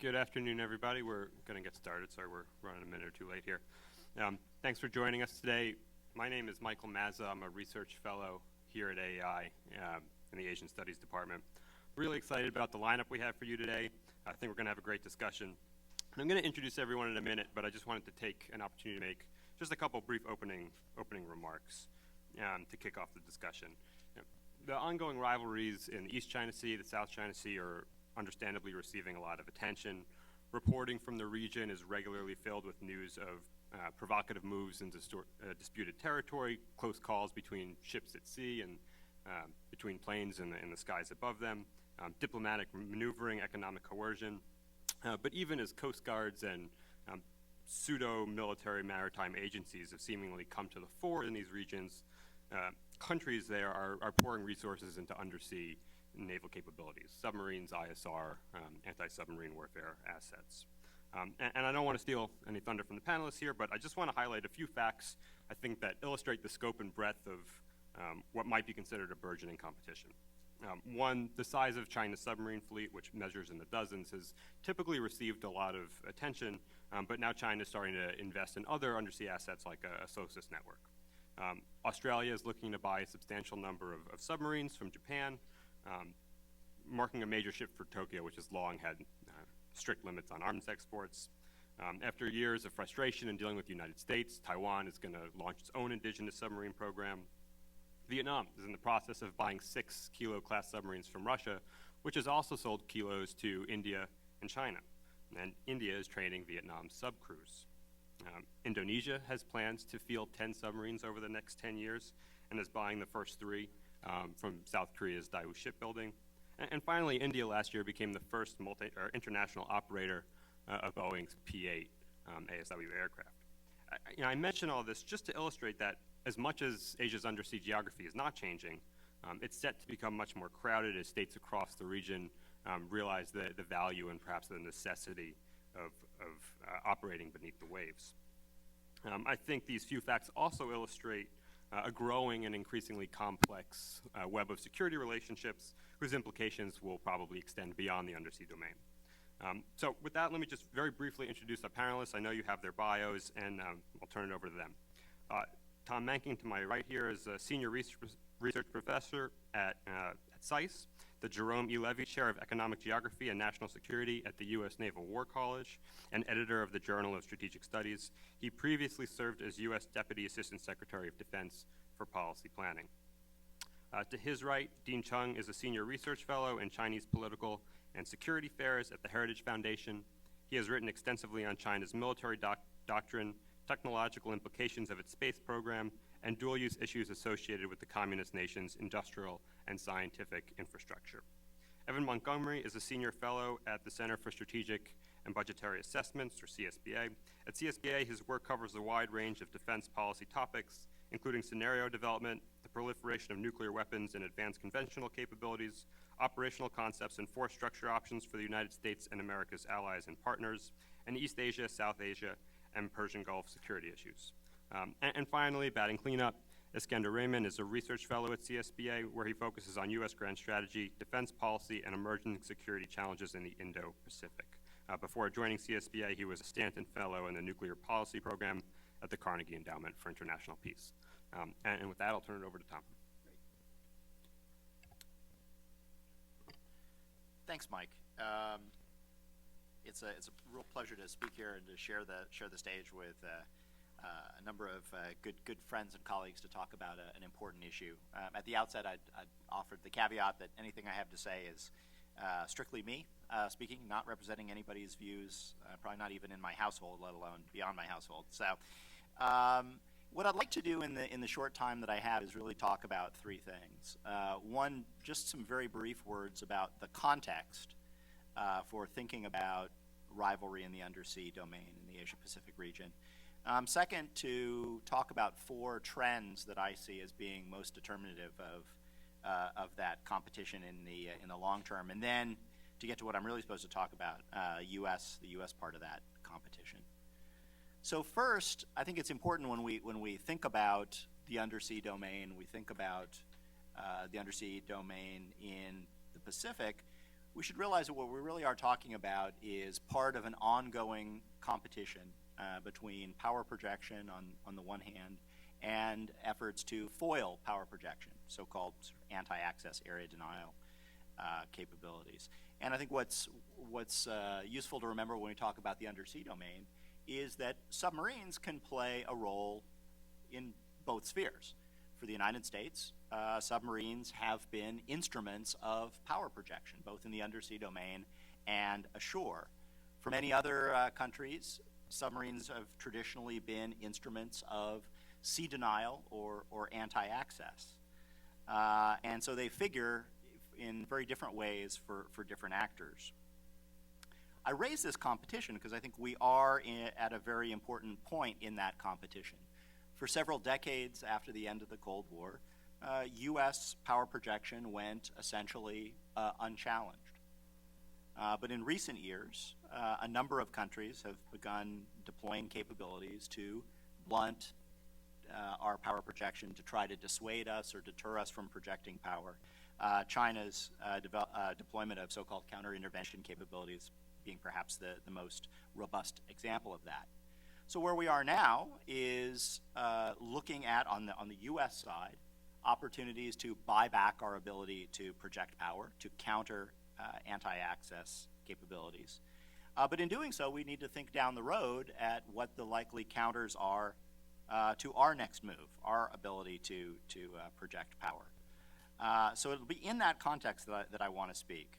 Good afternoon, everybody. We're going to get started. Sorry, we're running a minute or two late here. Thanks for joining us today. My name is Michael Mazza. I'm a research fellow here at AEI in the Asian Studies Department. Really excited about the lineup we have for you today. I think we're going to have a great discussion. And I'm going to introduce everyone in a minute, but I just wanted to take an opportunity to make just a couple brief opening remarks to kick off the discussion. The ongoing rivalries in the East China Sea, the South China Sea are understandably receiving a lot of attention. Reporting from the region is regularly filled with news of provocative moves into disputed territory, close calls between ships at sea and between planes in the skies above them, diplomatic maneuvering, economic coercion. But even as coast guards and pseudo-military maritime agencies have seemingly come to the fore in these regions, countries there are pouring resources into undersea naval capabilities, submarines, ISR, anti-submarine warfare assets. And I don't want to steal any thunder from the panelists here, but I just want to highlight a few facts, I think, that illustrate the scope and breadth of what might be considered a burgeoning competition. One, the size of China's submarine fleet, which measures in the dozens, has typically received a lot of attention, but now China is starting to invest in other undersea assets like a SOSUS network. Australia is looking to buy a substantial number of submarines from Japan, marking a major shift for Tokyo, which has long had strict limits on arms exports. After years of frustration in dealing with the United States, Taiwan is going to launch its own indigenous submarine program. Vietnam is in the process of buying 6 Kilo class submarines from Russia, which has also sold Kilos to India and China. And India is training Vietnam's subcrews. Indonesia has plans to field 10 submarines over the next 10 years and is buying the first 3 from South Korea's Daewoo Shipbuilding. And finally, India last year became the first international operator of Boeing's P-8 ASW aircraft. I mention all this just to illustrate that as much as Asia's undersea geography is not changing, it's set to become much more crowded as states across the region realize the value and perhaps the necessity of operating beneath the waves. I think these few facts also illustrate a growing and increasingly complex web of security relationships whose implications will probably extend beyond the undersea domain. So with that, let me just very briefly introduce our panelists. I know you have their bios, and I'll turn it over to them. Tom Manking to my right here is a senior research professor at SAIS, the Jerome E. Levy Chair of Economic Geography and National Security at the U.S. Naval War College, and editor of the Journal of Strategic Studies. He previously served as U.S. Deputy Assistant Secretary of Defense for Policy Planning. To his right, Dean Chung is a senior research fellow in Chinese political and security affairs at the Heritage Foundation. He has written extensively on China's military doctrine, technological implications of its space program, and dual-use issues associated with the communist nation's industrial and scientific infrastructure. Evan Montgomery is a senior fellow at the Center for Strategic and Budgetary Assessments, or CSBA. At CSBA, his work covers a wide range of defense policy topics, including scenario development, the proliferation of nuclear weapons and advanced conventional capabilities, operational concepts and force structure options for the United States and America's allies and partners, and East Asia, South Asia, and Persian Gulf security issues. And finally, batting cleanup, Iskender Rehman is a research fellow at CSBA, where he focuses on U.S. grand strategy, defense policy, and emerging security challenges in the Indo-Pacific. Before joining CSBA, he was a Stanton Fellow in the Nuclear Policy Program at the Carnegie Endowment for International Peace. And with that, I'll turn it over to Tom. Thanks, Mike. It's a real pleasure to speak here and to share the stage with a number of good friends and colleagues to talk about an important issue. At the outset, I'd offered the caveat that anything I have to say is strictly me speaking, not representing anybody's views, probably not even in my household, let alone beyond my household. So what I'd like to do in the short time that I have is really talk about 3 things. One, just some very brief words about the context for thinking about rivalry in the undersea domain in the Asia-Pacific region. Second, to talk about 4 trends that I see as being most determinative of that competition in the long term, and then to get to what I'm really supposed to talk about, the U.S. part of that competition. So first, I think it's important when we think about the undersea domain, we think about the undersea domain in the Pacific, we should realize that what we really are talking about is part of an ongoing competition between power projection on the one hand and efforts to foil power projection, so-called sort of anti-access area denial capabilities. And I think what's useful to remember when we talk about the undersea domain is that submarines can play a role in both spheres. For the United States, submarines have been instruments of power projection, both in the undersea domain and ashore. For many other countries, submarines have traditionally been instruments of sea denial or anti-access. And so they figure in very different ways for different actors. I raise this competition because I think we are at a very important point in that competition. For several decades after the end of the Cold War, U.S. power projection went essentially unchallenged. But in recent years, a number of countries have begun deploying capabilities to blunt our power projection, to try to dissuade us or deter us from projecting power. China's deployment of so-called counter-intervention capabilities being perhaps the most robust example of that. So where we are now is looking at, on the U.S. side, opportunities to buy back our ability to project power, to counter anti-access capabilities. But in doing so, we need to think down the road at what the likely counters are to our next move, our ability to project power. So it'll be in that context that I want to speak.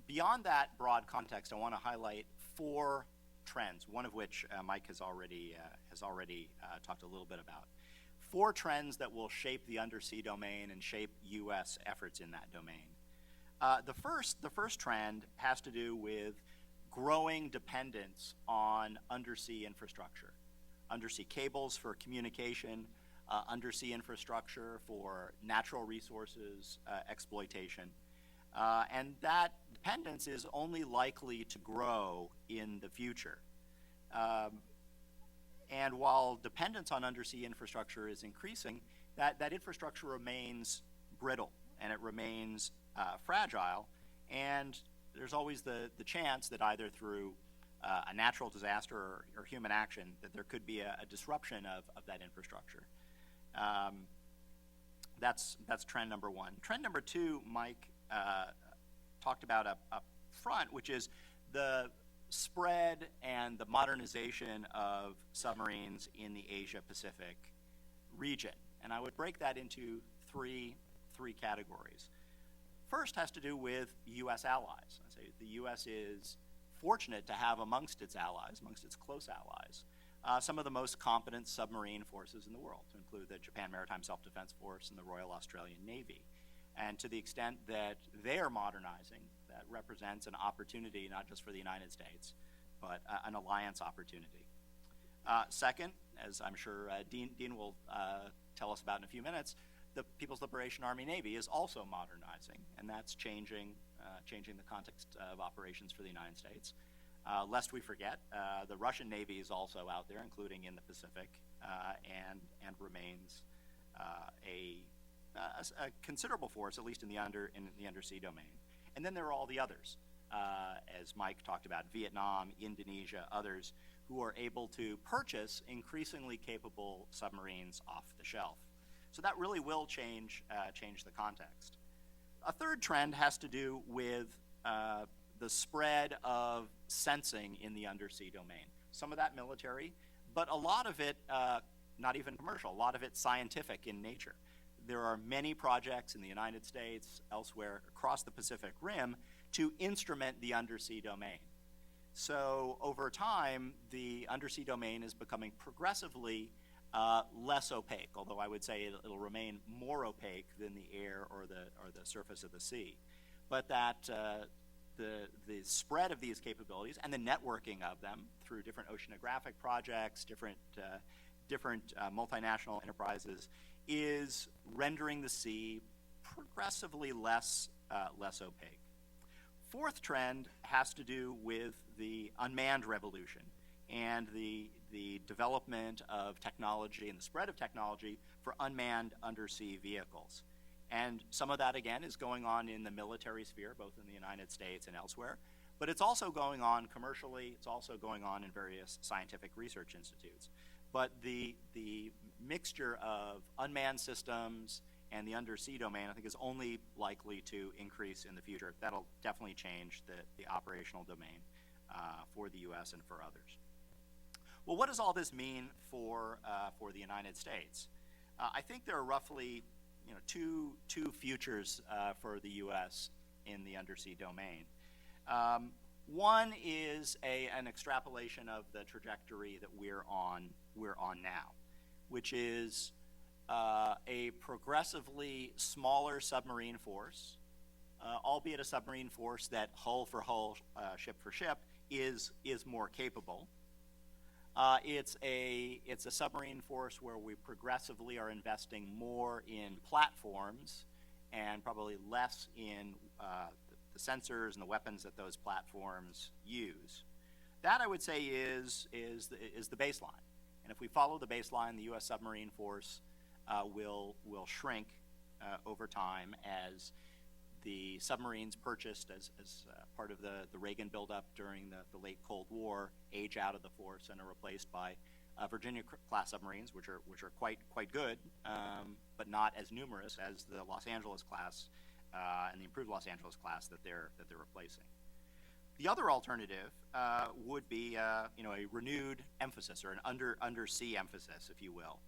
Beyond that broad context, I want to highlight 4 trends, one of which Mike has already talked a little bit about. 4 trends that will shape the undersea domain and shape U.S. efforts in that domain. The first trend has to do with growing dependence on undersea infrastructure, undersea cables for communication, undersea infrastructure for natural resources exploitation. And that dependence is only likely to grow in the future. And while dependence on undersea infrastructure is increasing, that infrastructure remains brittle and it remains fragile. And there's always the chance that either through a natural disaster or human action that there could be a disruption of that infrastructure. That's trend number 1. Trend number 2, Mike talked about up front, which is the spread and the modernization of submarines in the Asia-Pacific region. And I would break that into three categories. First has to do with U.S. allies. I say the U.S. is fortunate to have amongst its allies, amongst its close allies, some of the most competent submarine forces in the world, to include the Japan Maritime Self-Defense Force and the Royal Australian Navy. And to the extent that they are modernizing, that represents an opportunity not just for the United States, but an alliance opportunity. Second, as I'm sure Dean will tell us about in a few minutes, the People's Liberation Army Navy is also modernizing, and that's changing the context of operations for the United States. Lest we forget, the Russian Navy is also out there, including in the Pacific, and remains a considerable force, at least in the undersea domain. And then there are all the others, as Mike talked about, Vietnam, Indonesia, others, who are able to purchase increasingly capable submarines off the shelf. So that really will change the context. A third trend has to do with the spread of sensing in the undersea domain. Some of that military, but a lot of it not even commercial, a lot of it scientific in nature. There are many projects in the United States, elsewhere across the Pacific Rim, to instrument the undersea domain. So over time, the undersea domain is becoming progressively less opaque, although I would say it'll remain more opaque than the air or the surface of the sea. But that the spread of these capabilities and the networking of them through different oceanographic projects, different multinational enterprises, is rendering the sea progressively less opaque. Fourth trend has to do with the unmanned revolution and the development of technology and the spread of technology for unmanned undersea vehicles. And some of that, again, is going on in the military sphere, both in the United States and elsewhere. But it's also going on commercially. It's also going on in various scientific research institutes. But the mixture of unmanned systems and the undersea domain, I think, is only likely to increase in the future. That'll definitely change the operational domain for the U.S. and for others. Well, what does all this mean for the United States? I think there are roughly two futures for the U.S. in the undersea domain. One is an extrapolation of the trajectory that we're on now, which is a progressively smaller submarine force, albeit a submarine force that hull for hull, ship for ship, is more capable. It's a submarine force where we progressively are investing more in platforms and probably less in the sensors and the weapons that those platforms use. That, I would say, is the baseline. And if we follow the baseline, the U.S. submarine force will shrink over time as the submarines purchased as part of the Reagan buildup during the late Cold War age out of the force and are replaced by Virginia-class submarines, which are quite good, but not as numerous as the Los Angeles class and the improved Los Angeles class that they're replacing. The other alternative would be a renewed emphasis, or an undersea emphasis, if you will,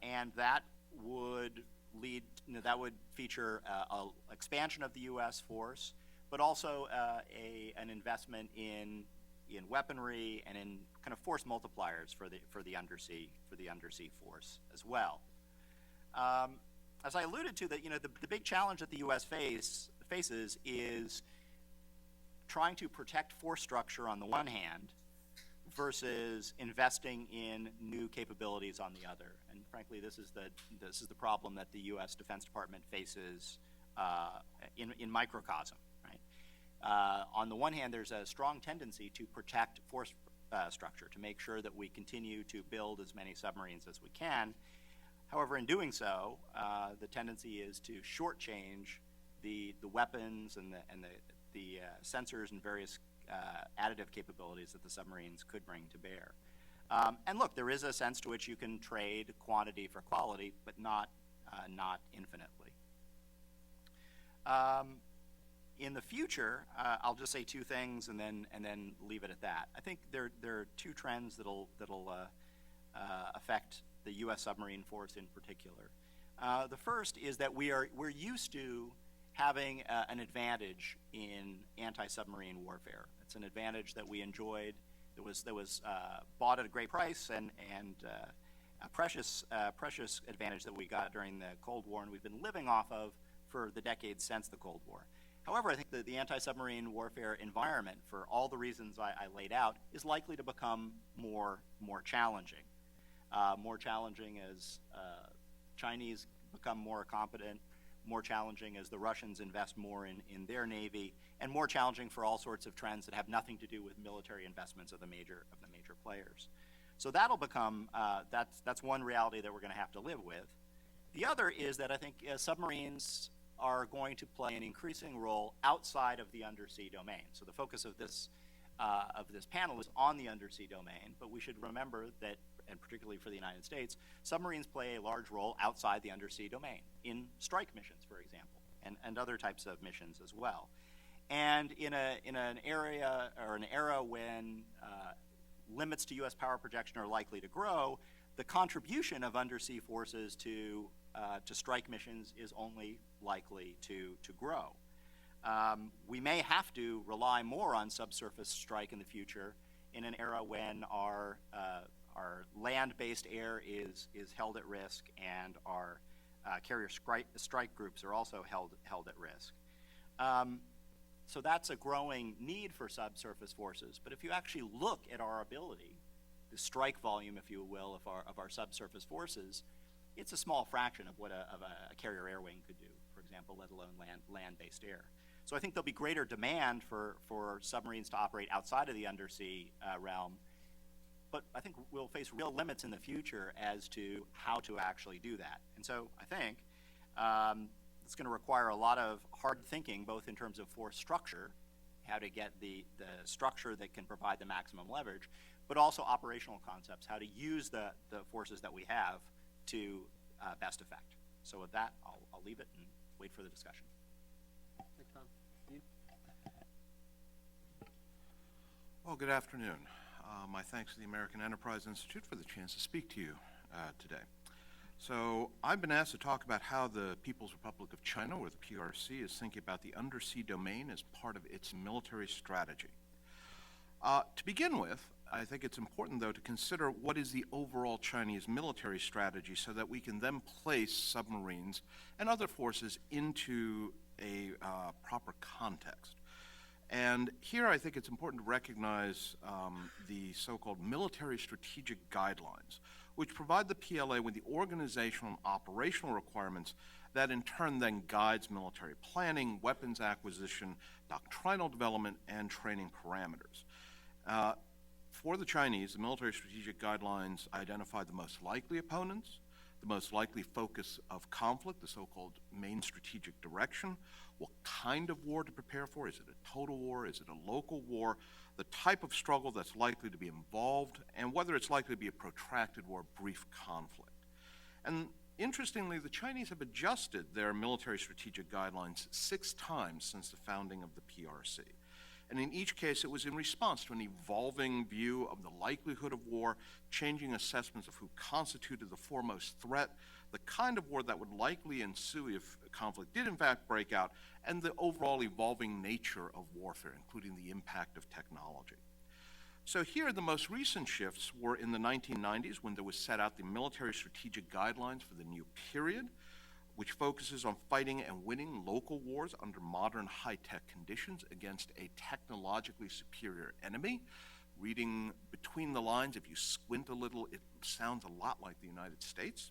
and that would feature an expansion of the U.S. force, but also an investment in weaponry and in kind of force multipliers for the undersea force as well. As I alluded to, the big challenge that the U.S. faces is trying to protect force structure on the one hand versus investing in new capabilities on the other. And frankly, this is the problem that the U.S. Defense Department faces in microcosm. Right? On the one hand, there's a strong tendency to protect force structure, to make sure that we continue to build as many submarines as we can. However, in doing so, the tendency is to shortchange the weapons and the sensors and various additive capabilities that the submarines could bring to bear. And look, there is a sense to which you can trade quantity for quality, but not infinitely. In the future, I'll just say two things and then leave it at that. I think there are two trends that'll affect the U.S. submarine force in particular. The first is that we're used to having an advantage in anti-submarine warfare. It's an advantage that we enjoyed. That was bought at a great price and a precious advantage that we got during the Cold War, and we've been living off of for the decades since the Cold War. However, I think that the anti-submarine warfare environment, for all the reasons I laid out, is likely to become more challenging. More challenging as Chinese become more competent, more challenging as the Russians invest more in their navy, and more challenging for all sorts of trends that have nothing to do with military investments of the major players. So that'll become that's one reality that we're going to have to live with. The other is that I think submarines are going to play an increasing role outside of the undersea domain. So the focus of this panel is on the undersea domain, but we should remember that, and particularly for the United States, submarines play a large role outside the undersea domain, in strike missions, for example, and other types of missions as well. And in an area or an era when limits to U.S. power projection are likely to grow, the contribution of undersea forces to strike missions is only likely to grow. We may have to rely more on subsurface strike in the future in an era when our land-based air is held at risk and our carrier strike groups are also held at risk. So that's a growing need for subsurface forces. But if you actually look at our ability, the strike volume, if you will, of our subsurface forces, it's a small fraction of what a carrier air wing could do, for example, let alone land-based air. So I think there'll be greater demand for submarines to operate outside of the undersea realm, but I think we'll face real limits in the future as to how to actually do that. And so I think It's going to require a lot of hard thinking, both in terms of force structure, how to get the structure that can provide the maximum leverage, but also operational concepts, how to use the forces that we have to best effect. So with that, I'll leave it and wait for the discussion. Thanks, Tom. Steve? Well, good afternoon. My thanks to the American Enterprise Institute for the chance to speak to you today. So I've been asked to talk about how the People's Republic of China, or the PRC, is thinking about the undersea domain as part of its military strategy. To begin with, I think it's important, though, to consider what is the overall Chinese military strategy so that we can then place submarines and other forces into a proper context. And here I think it's important to recognize the so-called military strategic guidelines, which provide the PLA with the organizational and operational requirements that in turn then guides military planning, weapons acquisition, doctrinal development, and training parameters. For the Chinese, the military strategic guidelines identify the most likely opponents, the most likely focus of conflict, the so-called main strategic direction, what kind of war to prepare for. Is it a total war? Is it a local war? The type of struggle that's likely to be involved, and whether it's likely to be a protracted or brief conflict. And interestingly, the Chinese have adjusted their military strategic guidelines 6 times since the founding of the PRC. And in each case, it was in response to an evolving view of the likelihood of war, changing assessments of who constituted the foremost threat, the kind of war that would likely ensue if conflict did in fact break out, and the overall evolving nature of warfare, including the impact of technology. So here, the most recent shifts were in the 1990s, when there was set out the military strategic guidelines for the new period, which focuses on fighting and winning local wars under modern high-tech conditions against a technologically superior enemy. Reading between the lines, if you squint a little, it sounds a lot like the United States.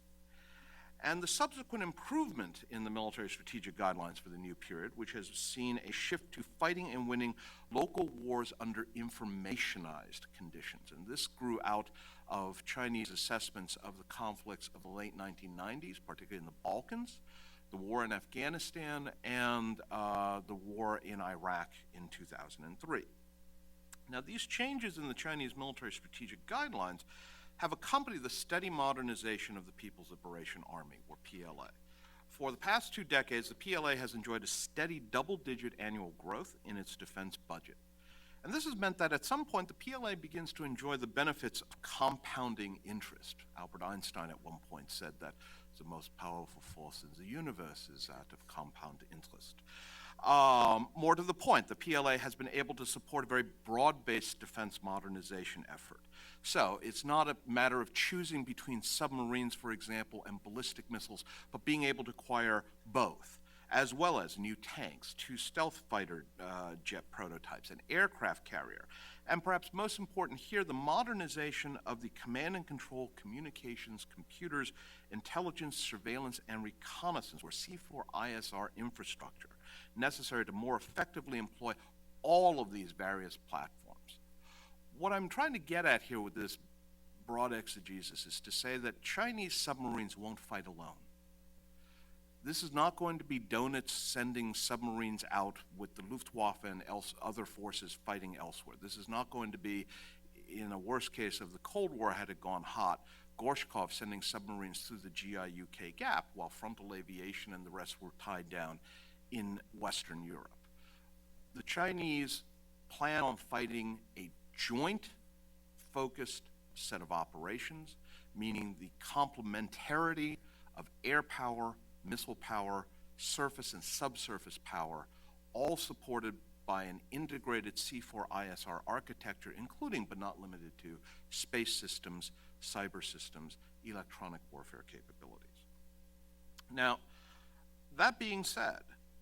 And the subsequent improvement in the military strategic guidelines for the new period, which has seen a shift to fighting and winning local wars under informationized conditions. And this grew out of Chinese assessments of the conflicts of the late 1990s, particularly in the Balkans, the war in Afghanistan, and the war in Iraq in 2003. Now, these changes in the Chinese military strategic guidelines have accompanied the steady modernization of the People's Liberation Army, or PLA. For the past 2 decades, the PLA has enjoyed a steady double-digit annual growth in its defense budget. And this has meant that at some point, the PLA begins to enjoy the benefits of compounding interest. Albert Einstein at one point said that the most powerful force in the universe is that of compound interest. More to the point, the PLA has been able to support a very broad-based defense modernization effort. So it's not a matter of choosing between submarines, for example, and ballistic missiles, but being able to acquire both, as well as new tanks, 2 stealth fighter jet prototypes, an aircraft carrier, and perhaps most important here, the modernization of the command and control, communications, computers, intelligence, surveillance, and reconnaissance, or C4ISR infrastructure, necessary to more effectively employ all of these various platforms. What I'm trying to get at here with this broad exegesis is to say that Chinese submarines won't fight alone. This is not going to be donuts sending submarines out with the Luftwaffe and other forces fighting elsewhere. This is not going to be, in a worst case of the Cold War had it gone hot, Gorshkov sending submarines through the GI-UK gap while frontal aviation and the rest were tied down in Western Europe. The Chinese plan on fighting a joint focused set of operations, meaning the complementarity of air power, missile power, surface and subsurface power, all supported by an integrated C4ISR architecture, including but not limited to space systems, cyber systems, electronic warfare capabilities. Now, that being said,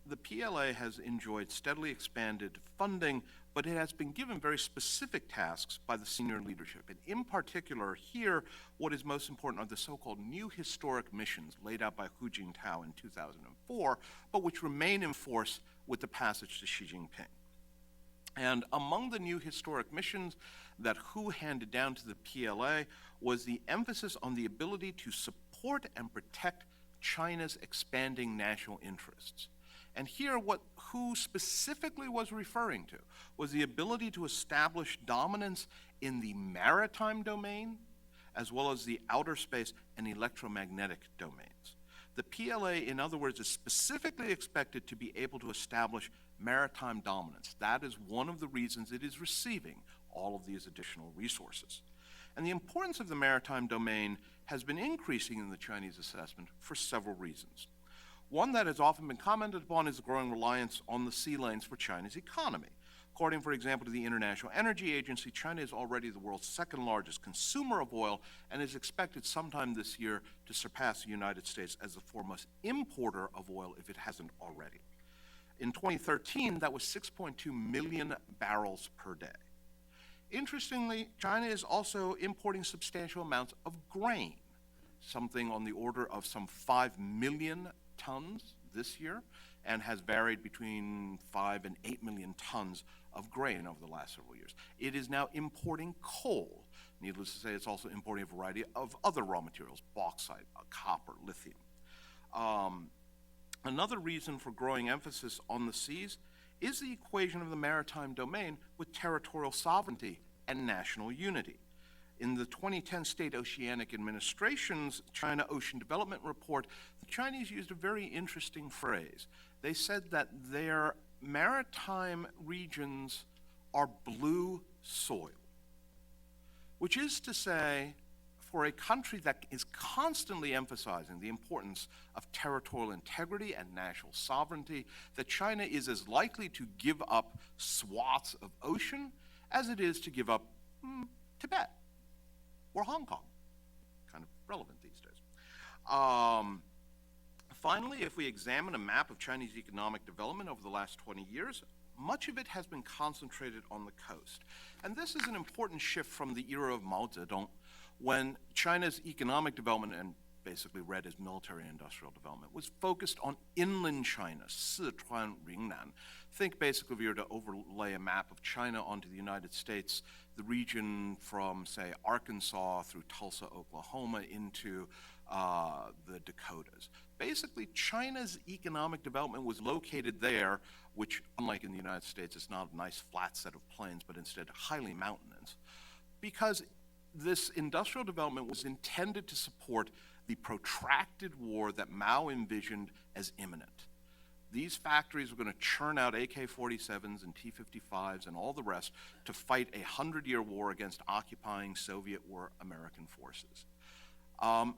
the PLA has enjoyed steadily expanded funding, but it has been given very specific tasks by the senior leadership. And in particular, here, what is most important are the so-called new historic missions laid out by Hu Jintao in 2004, but which remain in force with the passage to Xi Jinping. And among the new historic missions that Hu handed down to the PLA was the emphasis on the ability to support and protect China's expanding national interests. And here, who specifically was referring to was the ability to establish dominance in the maritime domain, as well as the outer space and electromagnetic domains. The PLA, in other words, is specifically expected to be able to establish maritime dominance. That is one of the reasons it is receiving all of these additional resources. And the importance of the maritime domain has been increasing in the Chinese assessment for several reasons. One that has often been commented upon is the growing reliance on the sea lanes for China's economy. According, for example, to the International Energy Agency, China is already the world's second largest consumer of oil and is expected sometime this year to surpass the United States as the foremost importer of oil if it hasn't already. In 2013, that was 6.2 million barrels per day. Interestingly, China is also importing substantial amounts of grain, something on the order of some 5 million tons this year, and has varied between 5 and 8 million tons of grain over the last several years. It is now importing coal. Needless to say, it's also importing a variety of other raw materials, bauxite, copper, lithium. Another reason for growing emphasis on the seas is the equation of the maritime domain with territorial sovereignty and national unity. In the 2010 State Oceanic Administration's China Ocean Development Report, the Chinese used a very interesting phrase. They said that their maritime regions are blue soil, which is to say, for a country that is constantly emphasizing the importance of territorial integrity and national sovereignty, that China is as likely to give up swaths of ocean as it is to give up Tibet or Hong Kong. Kind of relevant these days. Finally, if we examine a map of Chinese economic development over the last 20 years, much of it has been concentrated on the coast. And this is an important shift from the era of Mao Zedong, when China's economic development, and basically read as military and industrial development, was focused on inland China, Sichuan, Yunnan. Think basically if you were to overlay a map of China onto the United States, the region from, say, Arkansas through Tulsa, Oklahoma, into the Dakotas. Basically, China's economic development was located there, which, unlike in the United States, is not a nice flat set of plains, but instead highly mountainous, because this industrial development was intended to support the protracted war that Mao envisioned as imminent. These factories were going to churn out AK-47s and T-55s and all the rest to fight a 100-year war against occupying Soviet or American forces.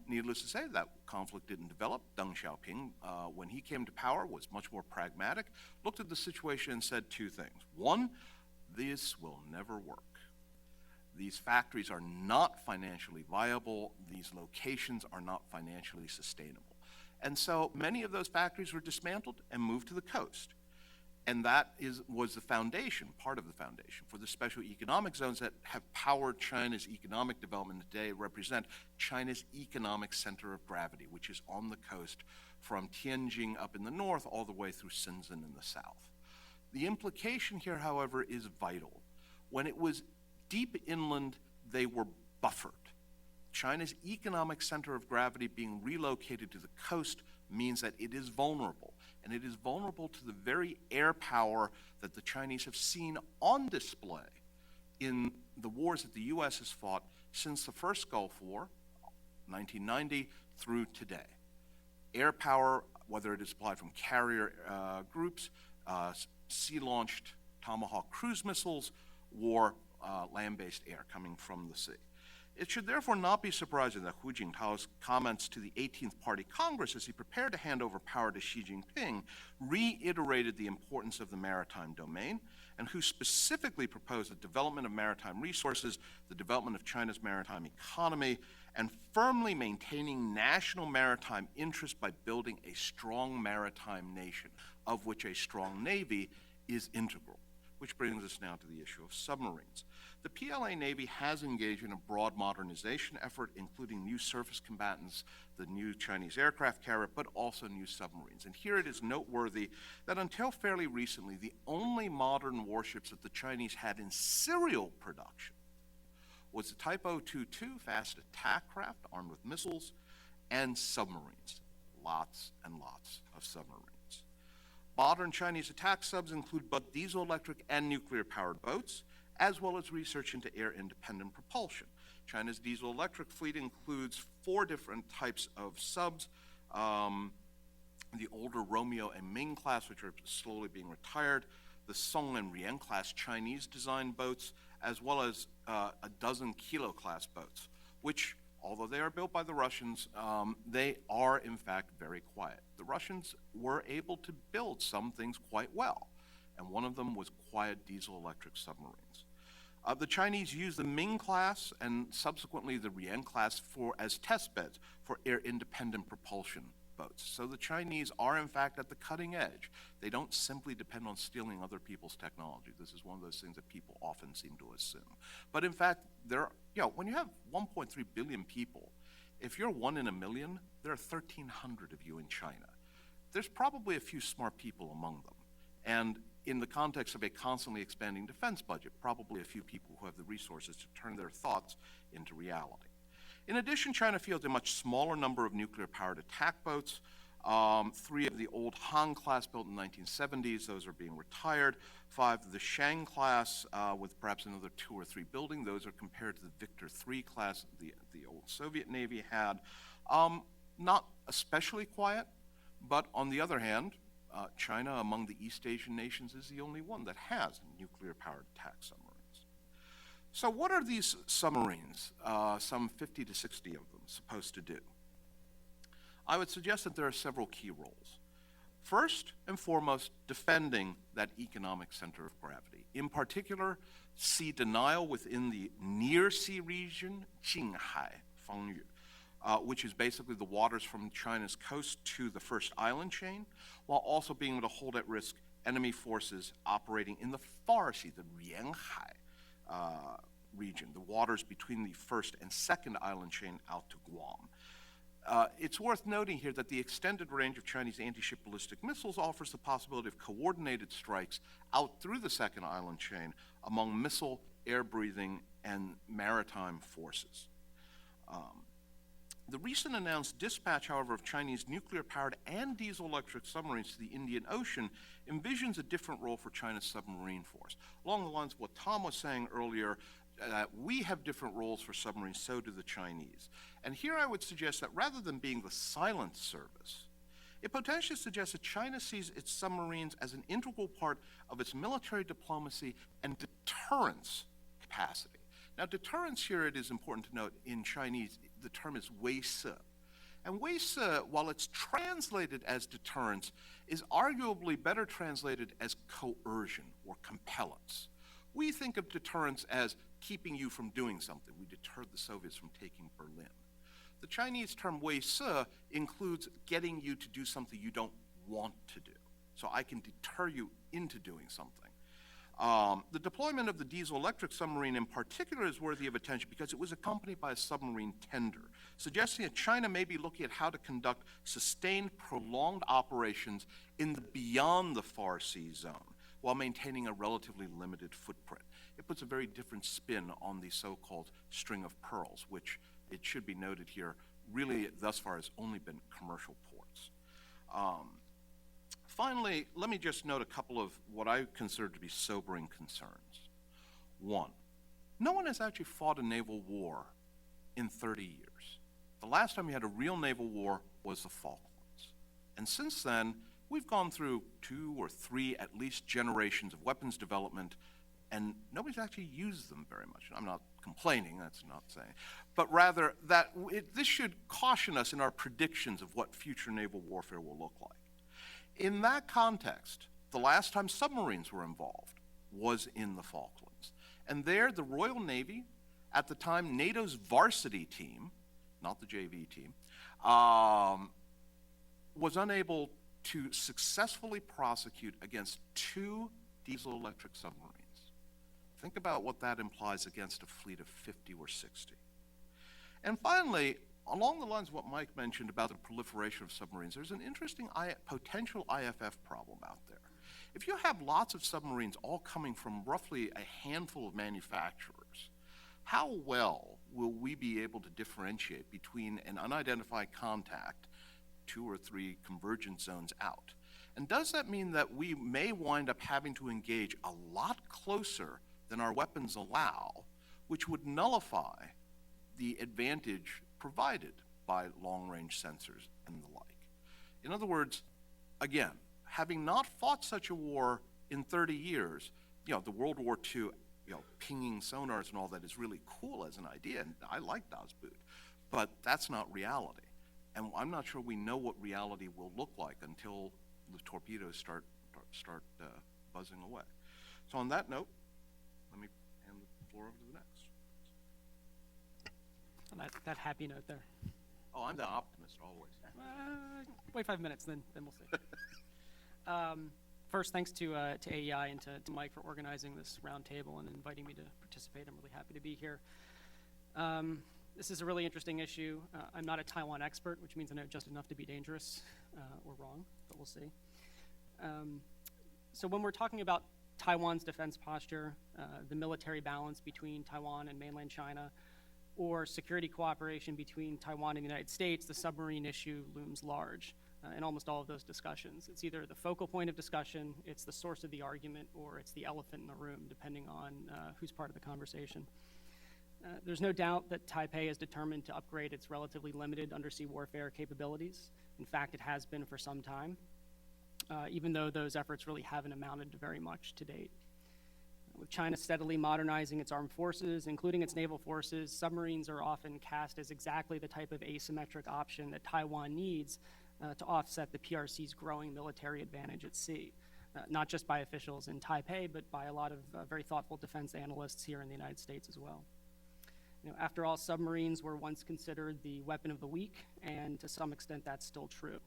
Needless to say, that conflict didn't develop. Deng Xiaoping, when he came to power, was much more pragmatic, looked at the situation and said two things. One, this will never work. These factories are not financially viable. These locations are not financially sustainable. And so many of those factories were dismantled and moved to the coast. And that was the foundation, part of the foundation, for the special economic zones that have powered China's economic development today, represent China's economic center of gravity, which is on the coast from Tianjin up in the north all the way through Shenzhen in the south. The implication here, however, is vital. When it was deep inland, they were buffered. China's economic center of gravity being relocated to the coast means that it is vulnerable, and it is vulnerable to the very air power that the Chinese have seen on display in the wars that the U.S. has fought since the first Gulf War, 1990, through today. Air power, whether it is applied from carrier groups, sea-launched Tomahawk cruise missiles, or land-based air coming from the sea. It should therefore not be surprising that Hu Jintao's comments to the 18th Party Congress as he prepared to hand over power to Xi Jinping reiterated the importance of the maritime domain, and who specifically proposed the development of maritime resources, the development of China's maritime economy, and firmly maintaining national maritime interests by building a strong maritime nation, of which a strong navy is integral. Which brings us now to the issue of submarines. The PLA Navy has engaged in a broad modernization effort, including new surface combatants, the new Chinese aircraft carrier, but also new submarines. And here it is noteworthy that until fairly recently, the only modern warships that the Chinese had in serial production was the Type 022 fast attack craft armed with missiles and submarines. lots and lots of submarines. Modern Chinese attack subs include both diesel-electric and nuclear-powered boats, as well as research into air-independent propulsion. China's diesel-electric fleet includes 4 different types of subs, the older Romeo and Ming class, which are slowly being retired, the Song and Rian class Chinese-designed boats, as well as a dozen Kilo class boats, which, although they are built by the Russians, they are in fact very quiet. The Russians were able to build some things quite well, and one of them was quiet diesel-electric submarines. The Chinese used the Ming class and subsequently the Rian class as test beds for air-independent propulsion boats. So the Chinese are in fact at the cutting edge. They don't simply depend on stealing other people's technology. This is one of those things that people often seem to assume. But in fact, when you have 1.3 billion people, if you're 1 in a million, there are 1,300 of you in China. There's probably a few smart people among them. And in the context of a constantly expanding defense budget, probably a few people who have the resources to turn their thoughts into reality. In addition, China fields a much smaller number of nuclear-powered attack boats. 3 of the old Han class built in the 1970s, those are being retired. 5 of the Shang class, with perhaps another 2 or 3 building. Those are compared to the Victor III class the old Soviet Navy had. Not especially quiet, but on the other hand, China, among the East Asian nations, is the only one that has nuclear-powered attack submarines. So what are these submarines, some 50 to 60 of them, supposed to do? I would suggest that there are several key roles. First and foremost, defending that economic center of gravity. In particular, sea denial within the near-sea region, Qinghai, Fangyu, which is basically the waters from China's coast to the first island chain, while also being able to hold at risk enemy forces operating in the far sea, the Rianhai region, the waters between the first and second island chain out to Guam. It's worth noting here that the extended range of Chinese anti-ship ballistic missiles offers the possibility of coordinated strikes out through the second island chain among missile, air-breathing, and maritime forces. The recent announced dispatch, however, of Chinese nuclear-powered and diesel-electric submarines to the Indian Ocean envisions a different role for China's submarine force. Along the lines of what Tom was saying earlier, we have different roles for submarines, so do the Chinese. And here I would suggest that rather than being the silent service, it potentially suggests that China sees its submarines as an integral part of its military diplomacy and deterrence capacity. Now, deterrence here, it is important to note, in Chinese, the term is wei se. And wei se, while it's translated as deterrence, is arguably better translated as coercion or compellence. We think of deterrence as keeping you from doing something. We deterred the Soviets from taking Berlin. The Chinese term wei se includes getting you to do something you don't want to do. So I can deter you into doing something. The deployment of the diesel-electric submarine in particular is worthy of attention because it was accompanied by a submarine tender, suggesting that China may be looking at how to conduct sustained, prolonged operations beyond the far sea zone while maintaining a relatively limited footprint. It puts a very different spin on the so-called string of pearls, which, it should be noted here, really thus far has only been commercial ports. Finally, let me just note a couple of what I consider to be sobering concerns. 1, no one has actually fought a naval war in 30 years. The last time we had a real naval war was the Falklands. And since then, we've gone through 2 or 3 at least generations of weapons development, and nobody's actually used them very much. I'm not complaining, that's not saying, but rather that this should caution us in our predictions of what future naval warfare will look like. In that context, the last time submarines were involved was in the Falklands. And there, the Royal Navy, at the time NATO's varsity team, not the JV team, was unable to successfully prosecute against 2 diesel-electric submarines. Think about what that implies against a fleet of 50 or 60. And finally, along the lines of what Mike mentioned about the proliferation of submarines, there's an interesting potential IFF problem out there. If you have lots of submarines all coming from roughly a handful of manufacturers, how well will we be able to differentiate between an unidentified contact 2 or 3 convergence zones out? And does that mean that we may wind up having to engage a lot closer than our weapons allow, which would nullify the advantage provided by long-range sensors and the like? In other words, again, having not fought such a war in 30 years, the World War II, pinging sonars and all that is really cool as an idea, and I like Das Boot, but that's not reality. And I'm not sure we know what reality will look like until the torpedoes start buzzing away. So on that note, let me hand the floor over to the next. On that happy note there. Oh, I'm the optimist always. Wait 5 minutes, then we'll see. First, thanks to AEI and to Mike for organizing this roundtable and inviting me to participate. I'm really happy to be here. This is a really interesting issue. I'm not a Taiwan expert, which means I know just enough to be dangerous or wrong, but we'll see. So when we're talking about Taiwan's defense posture, the military balance between Taiwan and mainland China, or security cooperation between Taiwan and the United States, the submarine issue looms large in almost all of those discussions. It's either the focal point of discussion, it's the source of the argument, or it's the elephant in the room, depending on who's part of the conversation. There's no doubt that Taipei is determined to upgrade its relatively limited undersea warfare capabilities. In fact, it has been for some time, even though those efforts really haven't amounted to very much to date. With China steadily modernizing its armed forces, including its naval forces, submarines are often cast as exactly the type of asymmetric option that Taiwan needs to offset the PRC's growing military advantage at sea, not just by officials in Taipei, but by a lot of very thoughtful defense analysts here in the United States as well. After all, submarines were once considered the weapon of the weak, and to some extent that's still true.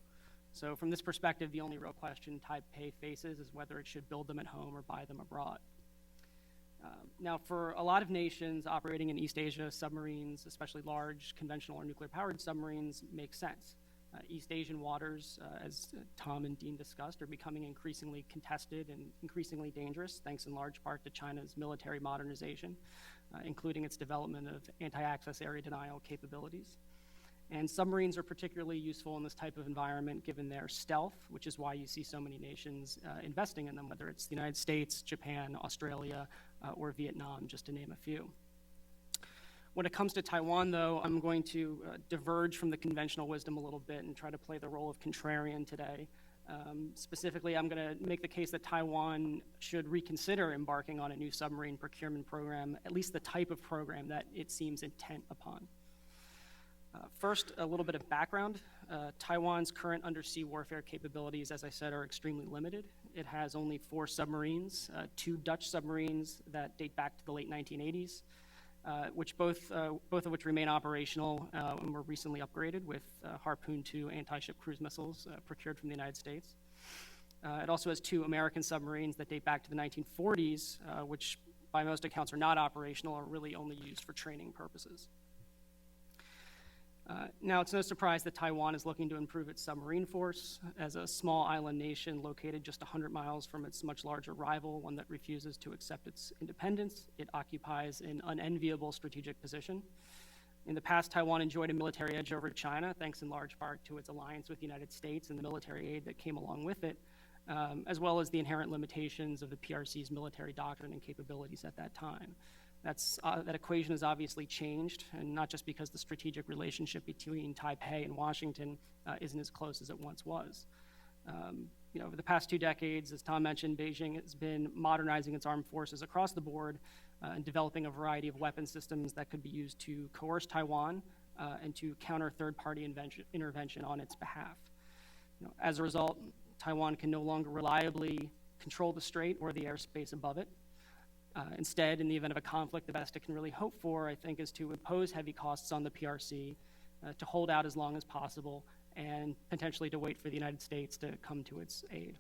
So from this perspective, the only real question Taipei faces is whether it should build them at home or buy them abroad. Now, for a lot of nations operating in East Asia, submarines, especially large conventional or nuclear-powered submarines, make sense. East Asian waters, as Tom and Dean discussed, are becoming increasingly contested and increasingly dangerous, thanks in large part to China's military modernization, including its development of anti-access area denial capabilities. And submarines are particularly useful in this type of environment given their stealth, which is why you see so many nations investing in them, whether it's the United States, Japan, Australia, or Vietnam, just to name a few. When it comes to Taiwan, though, I'm going to diverge from the conventional wisdom a little bit and try to play the role of contrarian today. Specifically, I'm going to make the case that Taiwan should reconsider embarking on a new submarine procurement program, at least the type of program that it seems intent upon. First, a little bit of background. Taiwan's current undersea warfare capabilities, as I said, are extremely limited. It has only 4 submarines, 2 Dutch submarines that date back to the late 1980s, which both of which remain operational and were recently upgraded with Harpoon 2 anti-ship cruise missiles procured from the United States. It also has 2 American submarines that date back to the 1940s, which by most accounts are not operational or really only used for training purposes. Now, it's no surprise that Taiwan is looking to improve its submarine force. As a small island nation located just 100 miles from its much larger rival, one that refuses to accept its independence, it occupies an unenviable strategic position. In the past, Taiwan enjoyed a military edge over China, thanks in large part to its alliance with the United States and the military aid that came along with it, as well as the inherent limitations of the PRC's military doctrine and capabilities at that time. That equation has obviously changed, and not just because the strategic relationship between Taipei and Washington isn't as close as it once was. Over the past 2 decades, as Tom mentioned, Beijing has been modernizing its armed forces across the board and developing a variety of weapon systems that could be used to coerce Taiwan and to counter third-party intervention on its behalf. As a result, Taiwan can no longer reliably control the strait or the airspace above it. Instead, in the event of a conflict, the best it can really hope for, I think, is to impose heavy costs on the PRC, to hold out as long as possible, and potentially to wait for the United States to come to its aid.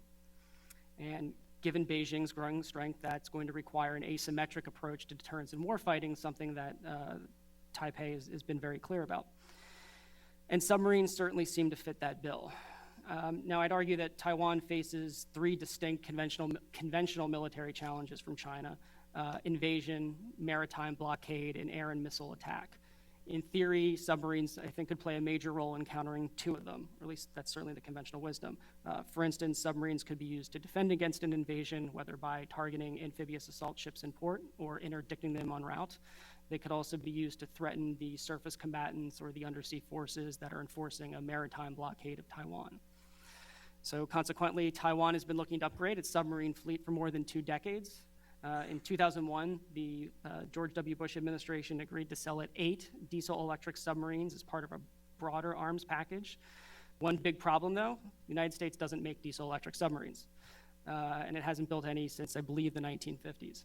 And given Beijing's growing strength, that's going to require an asymmetric approach to deterrence and warfighting, something that Taipei has been very clear about. And submarines certainly seem to fit that bill. Now, I'd argue that Taiwan faces 3 distinct conventional military challenges from China: invasion, maritime blockade, and air and missile attack. In theory, submarines, I think, could play a major role in countering two of them, or at least that's certainly the conventional wisdom. For instance, submarines could be used to defend against an invasion, whether by targeting amphibious assault ships in port or interdicting them en route. They could also be used to threaten the surface combatants or the undersea forces that are enforcing a maritime blockade of Taiwan. So consequently, Taiwan has been looking to upgrade its submarine fleet for more than 2 decades. In 2001, the George W. Bush administration agreed to sell it 8 diesel-electric submarines as part of a broader arms package. One big problem, though, the United States doesn't make diesel-electric submarines, and it hasn't built any since, I believe, the 1950s.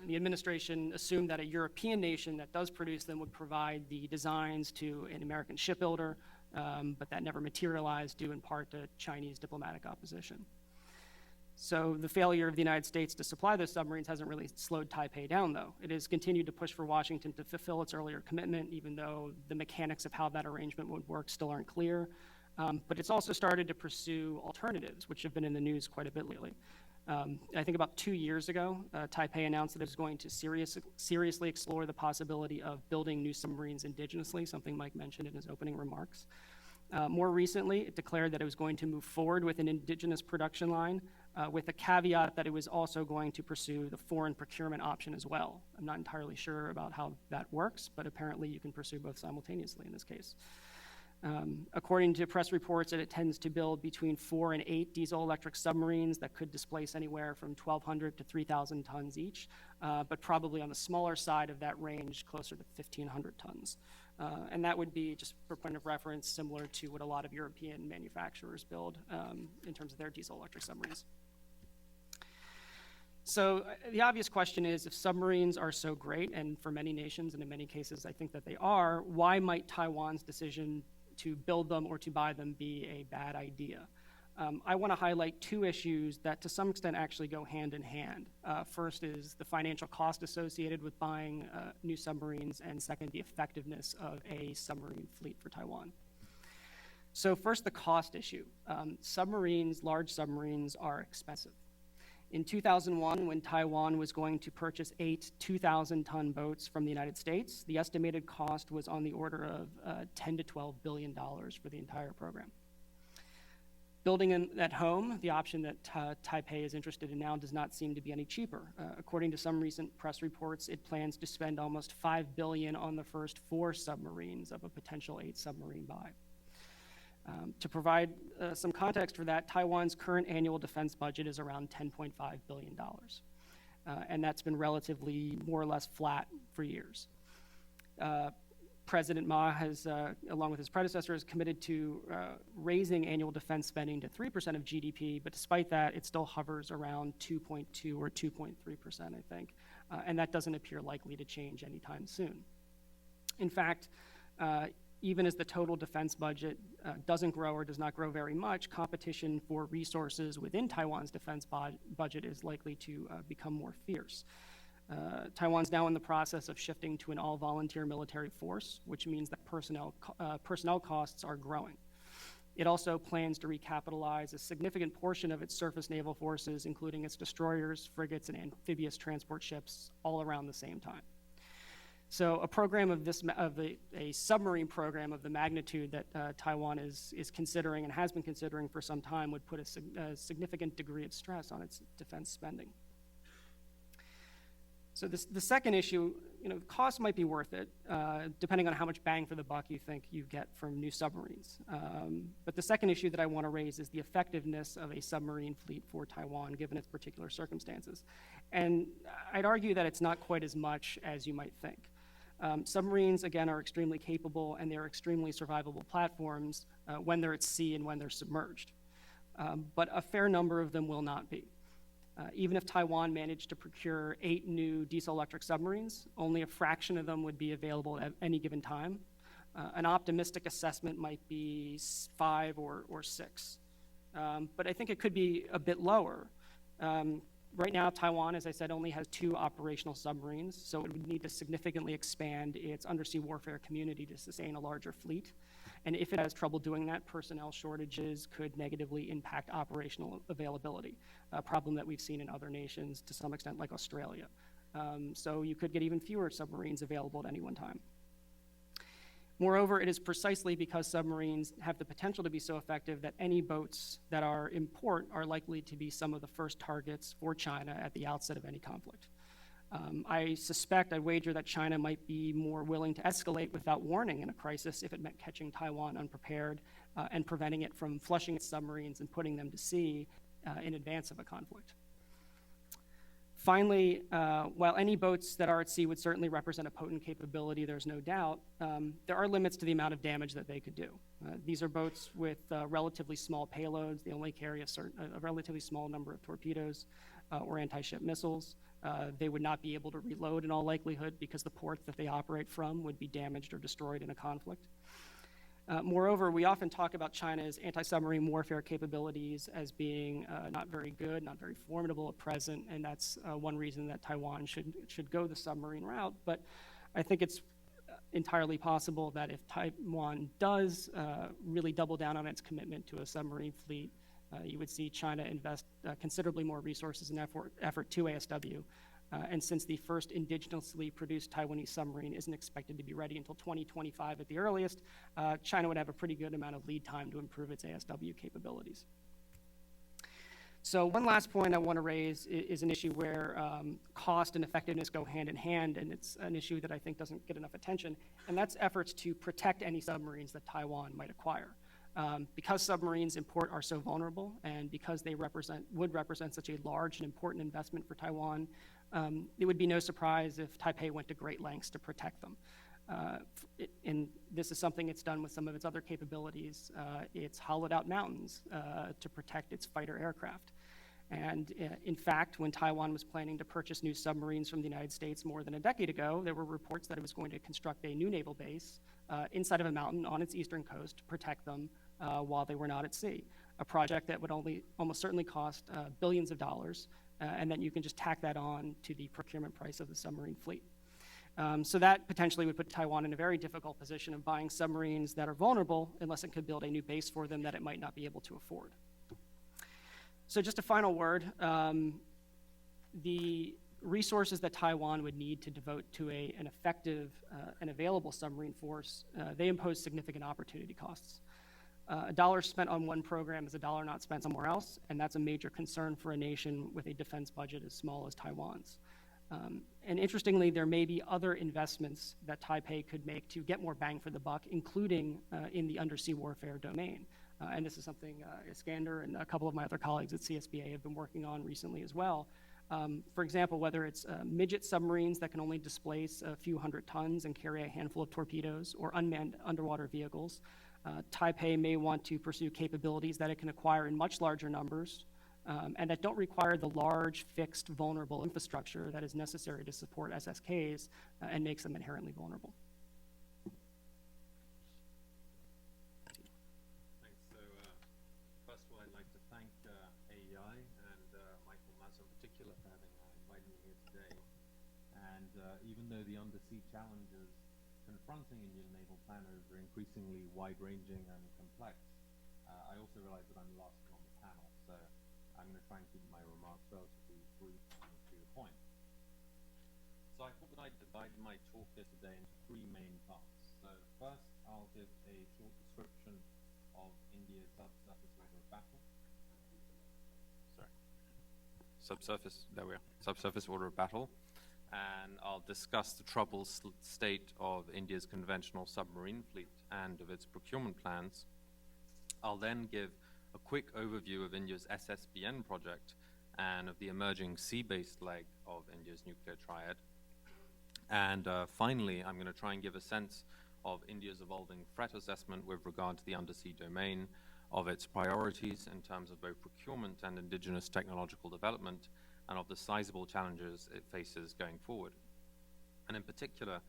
And the administration assumed that a European nation that does produce them would provide the designs to an American shipbuilder, but that never materialized due in part to Chinese diplomatic opposition. So the failure of the United States to supply those submarines hasn't really slowed Taipei down, though. It has continued to push for Washington to fulfill its earlier commitment, even though the mechanics of how that arrangement would work still aren't clear. But it's also started to pursue alternatives, which have been in the news quite a bit lately. I think about 2 years ago, Taipei announced that it was going to seriously explore the possibility of building new submarines indigenously, something Mike mentioned in his opening remarks. More recently, it declared that it was going to move forward with an indigenous production line, with a caveat that it was also going to pursue the foreign procurement option as well. I'm not entirely sure about how that works, but apparently you can pursue both simultaneously in this case. According to press reports, it intends to build between 4 and 8 diesel-electric submarines that could displace anywhere from 1,200 to 3,000 tons each, but probably on the smaller side of that range, closer to 1,500 tons. And that would be, just for point of reference, similar to what a lot of European manufacturers build in terms of their diesel-electric submarines. So the obvious question is, if submarines are so great, and for many nations, and in many cases I think that they are, why might Taiwan's decision to build them or to buy them be a bad idea? I want to highlight 2 issues that to some extent actually go hand in hand. First is the financial cost associated with buying new submarines, and second, the effectiveness of a submarine fleet for Taiwan. So first, the cost issue. Submarines, large submarines, are expensive. In 2001, when Taiwan was going to purchase 8 2,000-ton boats from the United States, the estimated cost was on the order of $10 to $12 billion for the entire program. Building them at home, the option that Taipei is interested in now, does not seem to be any cheaper. According to some recent press reports, it plans to spend almost $5 billion on the first 4 submarines of a potential 8 submarine buy. To provide some context for that, Taiwan's current annual defense budget is around $10.5 billion, and that's been relatively more or less flat for years. President Ma has, along with his predecessors, committed to raising annual defense spending to 3% of GDP, but despite that, it still hovers around 2.2 or 2.3%, I think, and that doesn't appear likely to change anytime soon. In fact, even as the total defense budget doesn't grow or does not grow very much, competition for resources within Taiwan's defense budget is likely to become more fierce. Taiwan's now in the process of shifting to an all-volunteer military force, which means that personnel costs are growing. It also plans to recapitalize a significant portion of its surface naval forces, including its destroyers, frigates, and amphibious transport ships, all around the same time. So a program of a submarine program of the magnitude that Taiwan is considering and has been considering for some time would put a significant degree of stress on its defense spending. So the second issue, cost might be worth it, depending on how much bang for the buck you think you get from new submarines. But the second issue that I want to raise is the effectiveness of a submarine fleet for Taiwan, given its particular circumstances. And I'd argue that it's not quite as much as you might think. Submarines, again, are extremely capable, and they're extremely survivable platforms when they're at sea and when they're submerged. But a fair number of them will not be. Even if Taiwan managed to procure 8 new diesel-electric submarines, only a fraction of them would be available at any given time. An optimistic assessment might be 5 or 6. But I think it could be a bit lower. Right now, Taiwan, as I said, only has 2 operational submarines, so it would need to significantly expand its undersea warfare community to sustain a larger fleet. And if it has trouble doing that, personnel shortages could negatively impact operational availability, a problem that we've seen in other nations to some extent, like Australia. So you could get even fewer submarines available at any one time. Moreover, it is precisely because submarines have the potential to be so effective that any boats that are in port are likely to be some of the first targets for China at the outset of any conflict. I suspect, I wager that China might be more willing to escalate without warning in a crisis if it meant catching Taiwan unprepared and preventing it from flushing its submarines and putting them to sea in advance of a conflict. Finally, while any boats that are at sea would certainly represent a potent capability, there's no doubt, there are limits to the amount of damage that they could do. These are boats with relatively small payloads. They only carry a relatively small number of torpedoes or anti-ship missiles. They would not be able to reload in all likelihood because the port that they operate from would be damaged or destroyed in a conflict. Moreover, we often talk about China's anti-submarine warfare capabilities as being not very good, not very formidable at present, and that's one reason that Taiwan should go the submarine route. But I think it's entirely possible that if Taiwan does really double down on its commitment to a submarine fleet, you would see China invest considerably more resources and effort to ASW. And since the first indigenously produced Taiwanese submarine isn't expected to be ready until 2025 at the earliest, China would have a pretty good amount of lead time to improve its ASW capabilities. So one last point I want to raise is an issue where cost and effectiveness go hand in hand, and it's an issue that I think doesn't get enough attention, and that's efforts to protect any submarines that Taiwan might acquire. Because submarines in port are so vulnerable, and because they would represent such a large and important investment for Taiwan, it would be no surprise if Taipei went to great lengths to protect them. And this is something it's done with some of its other capabilities. It's hollowed out mountains to protect its fighter aircraft. And in fact, when Taiwan was planning to purchase new submarines from the United States more than a decade ago, there were reports that it was going to construct a new naval base inside of a mountain on its eastern coast to protect them while they were not at sea. A project that would almost certainly cost billions of dollars, and then you can just tack that on to the procurement price of the submarine fleet. So that potentially would put Taiwan in a very difficult position of buying submarines that are vulnerable unless it could build a new base for them that it might not be able to afford. So just a final word, the resources that Taiwan would need to devote to an effective and available submarine force, they impose significant opportunity costs. A dollar spent on one program is a dollar not spent somewhere else, and that's a major concern for a nation with a defense budget as small as Taiwan's. And interestingly, there may be other investments that Taipei could make to get more bang for the buck, including in the undersea warfare domain. And this is something Iskander and a couple of my other colleagues at CSBA have been working on recently as well. For example, whether it's midget submarines that can only displace a few hundred tons and carry a handful of torpedoes, or unmanned underwater vehicles, Taipei may want to pursue capabilities that it can acquire in much larger numbers and that don't require the large, fixed, vulnerable infrastructure that is necessary to support SSKs and makes them inherently vulnerable. Thanks. So first of all, I'd like to thank AEI and Michael Mass in particular for having invited me here today. And even though the undersea challenges confronting Indian naval planners are increasingly wide-ranging and complex, I also realize that I'm the last one on the panel, so I'm going to try and keep my remarks relatively brief and to the point. So I thought that I'd divide my talk here today into three main parts. So first, I'll give a short description of India's subsurface order of battle. Subsurface order of battle. And I'll discuss the troubled state of India's conventional submarine fleet and of its procurement plans. I'll then give a quick overview of India's SSBN project and of the emerging sea-based leg of India's nuclear triad. And finally, I'm going to try and give a sense of India's evolving threat assessment with regard to the undersea domain, of its priorities in terms of both procurement and indigenous technological development, and of the sizable challenges it faces going forward. And in particular,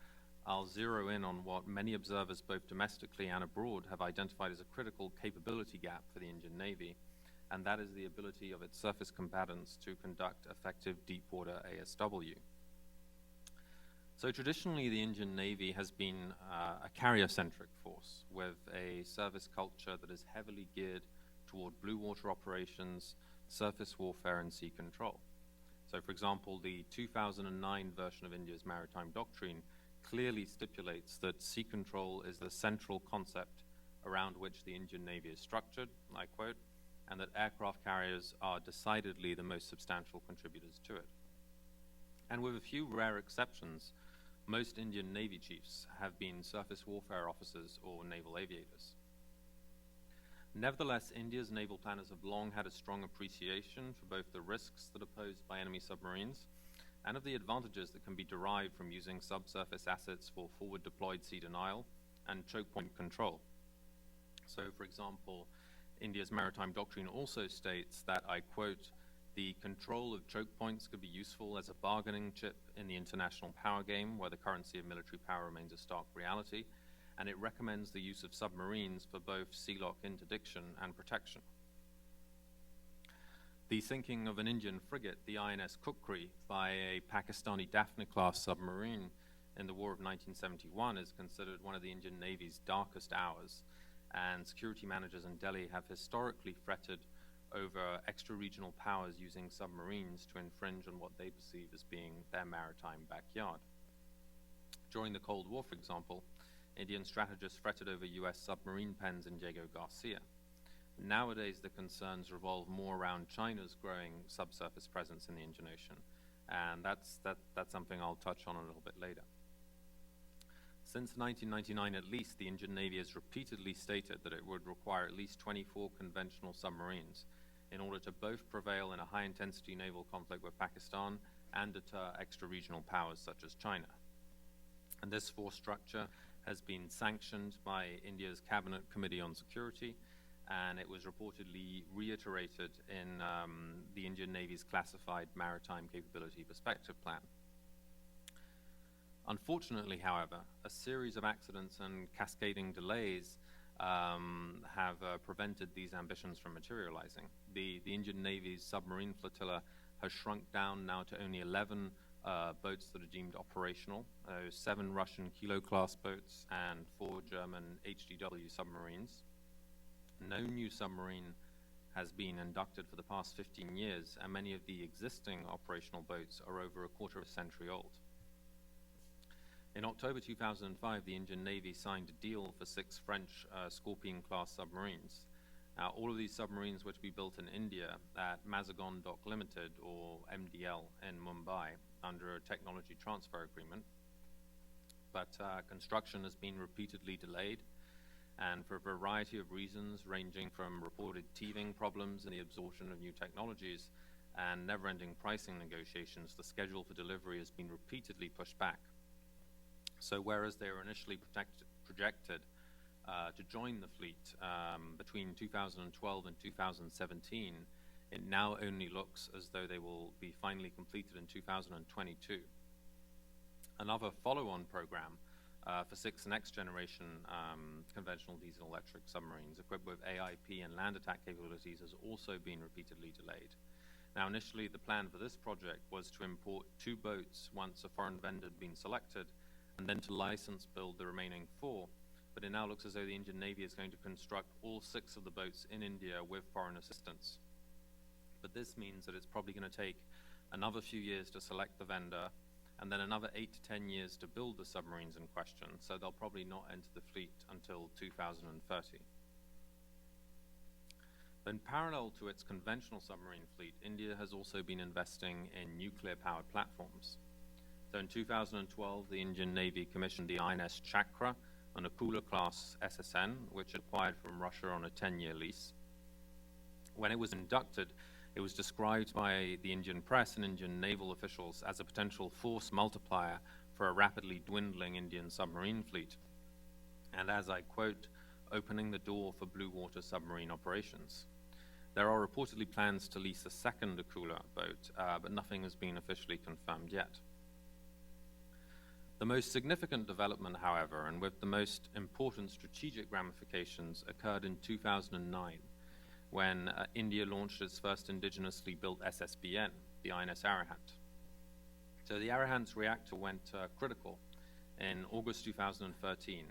I'll zero in on what many observers both domestically and abroad have identified as a critical capability gap for the Indian Navy, and that is the ability of its surface combatants to conduct effective deep-water ASW. So traditionally, the Indian Navy has been a carrier-centric force with a service culture that is heavily geared toward blue water operations, surface warfare, and sea control. So, for example, the 2009 version of India's maritime doctrine clearly stipulates that sea control is the central concept around which the Indian Navy is structured, I quote, and that aircraft carriers are decidedly the most substantial contributors to it. And with a few rare exceptions, most Indian Navy chiefs have been surface warfare officers or naval aviators. Nevertheless, India's naval planners have long had a strong appreciation for both the risks that are posed by enemy submarines and of the advantages that can be derived from using subsurface assets for forward deployed sea denial and choke point control. So, for example, India's maritime doctrine also states that, I quote, the control of choke points could be useful as a bargaining chip in the international power game where the currency of military power remains a stark reality, and it recommends the use of submarines for both sea lock interdiction and protection. The sinking of an Indian frigate, the INS Kukri, by a Pakistani Daphne-class submarine in the War of 1971 is considered one of the Indian Navy's darkest hours, and security managers in Delhi have historically fretted over extra-regional powers using submarines to infringe on what they perceive as being their maritime backyard. During the Cold War, for example, Indian strategists fretted over US submarine pens in Diego Garcia. Nowadays, the concerns revolve more around China's growing subsurface presence in the Indian Ocean, and that's something I'll touch on a little bit later. Since 1999 at least, the Indian Navy has repeatedly stated that it would require at least 24 conventional submarines in order to both prevail in a high-intensity naval conflict with Pakistan and deter extra-regional powers such as China. And this force structure has been sanctioned by India's Cabinet Committee on Security, and it was reportedly reiterated in the Indian Navy's classified Maritime Capability Perspective Plan. Unfortunately, however, a series of accidents and cascading delays have prevented these ambitions from materializing. The Indian Navy's submarine flotilla has shrunk down now to only 11 boats that are deemed operational, 7 Russian Kilo-class boats and 4 German HDW submarines. No new submarine has been inducted for the past 15 years, and many of the existing operational boats are over a quarter of a century old. In October 2005, the Indian Navy signed a deal for 6 French Scorpion-class submarines. Now, all of these submarines were to be built in India at Mazagon Dock Limited, or MDL, in Mumbai, under a technology transfer agreement. But construction has been repeatedly delayed, and for a variety of reasons, ranging from reported teething problems in the absorption of new technologies and never-ending pricing negotiations, the schedule for delivery has been repeatedly pushed back. So whereas they were initially projected to join the fleet between 2012 and 2017, it now only looks as though they will be finally completed in 2022. Another follow-on program for 6 next-generation conventional diesel-electric submarines equipped with AIP and land attack capabilities has also been repeatedly delayed. Now, initially, the plan for this project was to import 2 boats once a foreign vendor had been selected, and then to license build the remaining 4, but it now looks as though the Indian Navy is going to construct all 6 of the boats in India with foreign assistance. But this means that it's probably going to take another few years to select the vendor, and then another 8 to 10 years to build the submarines in question, so they'll probably not enter the fleet until 2030. In parallel to its conventional submarine fleet, India has also been investing in nuclear-powered platforms. So in 2012, the Indian Navy commissioned the INS Chakra, an Akula-class SSN, which it acquired from Russia on a 10-year lease. When it was inducted, it was described by the Indian press and Indian naval officials as a potential force multiplier for a rapidly dwindling Indian submarine fleet, and as I quote, opening the door for blue water submarine operations. There are reportedly plans to lease a second Akula boat, but nothing has been officially confirmed yet. The most significant development, however, and with the most important strategic ramifications, occurred in 2009, when India launched its first indigenously built SSBN, the INS Arihant. So the Arihant's reactor went critical in August 2013,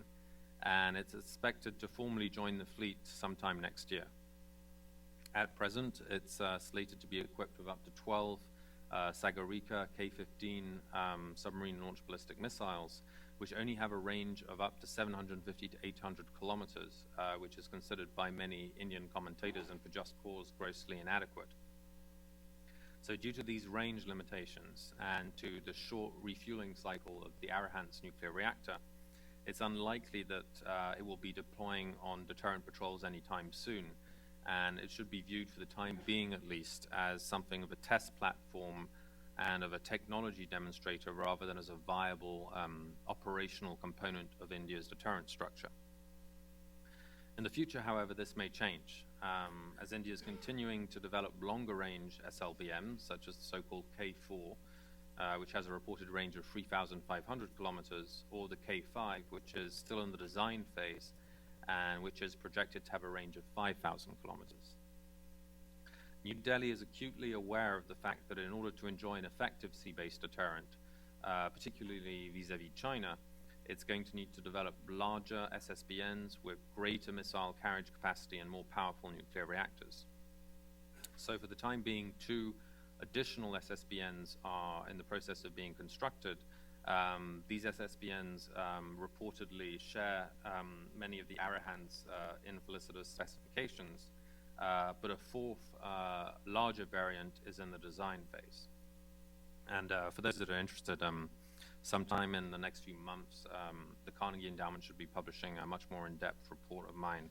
and it's expected to formally join the fleet sometime next year. At present, it's slated to be equipped with up to 12 Sagarika K-15 submarine-launched ballistic missiles, which only have a range of up to 750 to 800 kilometers, which is considered by many Indian commentators and for just cause grossly inadequate. So due to these range limitations and to the short refueling cycle of the Arahant's nuclear reactor, it's unlikely that it will be deploying on deterrent patrols anytime soon, and it should be viewed for the time being at least as something of a test platform and of a technology demonstrator rather than as a viable operational component of India's deterrent structure. In the future, however, this may change, as India is continuing to develop longer-range SLBMs, such as the so-called K4, which has a reported range of 3,500 kilometers, or the K5, which is still in the design phase and which is projected to have a range of 5,000 kilometers. New Delhi is acutely aware of the fact that in order to enjoy an effective sea-based deterrent, particularly vis-à-vis China, it's going to need to develop larger SSBNs with greater missile carriage capacity and more powerful nuclear reactors. So for the time being, 2 additional SSBNs are in the process of being constructed. These SSBNs reportedly share many of the Arahant's infelicitous specifications, but a 4th, larger variant is in the design phase. And for those that are interested, sometime in the next few months, the Carnegie Endowment should be publishing a much more in-depth report of mine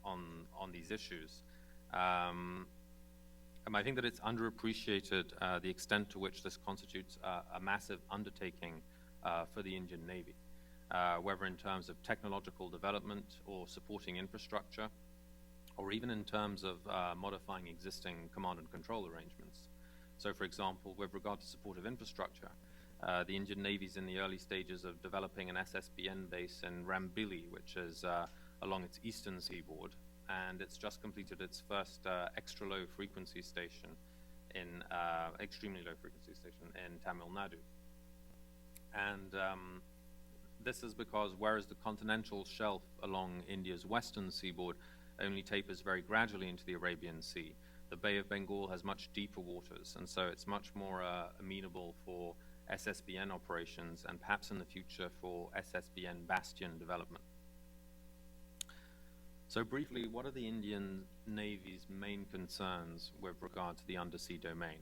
on these issues. I think that it's underappreciated the extent to which this constitutes a massive undertaking for the Indian Navy, whether in terms of technological development or supporting infrastructure, or even in terms of modifying existing command and control arrangements. So, for example, with regard to supportive infrastructure, the Indian Navy is in the early stages of developing an SSBN base in Rambili, which is along its eastern seaboard, and it's just completed its first extremely low frequency station in Tamil Nadu. And this is because whereas the continental shelf along India's western seaboard only tapers very gradually into the Arabian Sea, the Bay of Bengal has much deeper waters, and so it's much more amenable for SSBN operations and perhaps in the future for SSBN bastion development. So briefly, what are the Indian Navy's main concerns with regard to the undersea domain?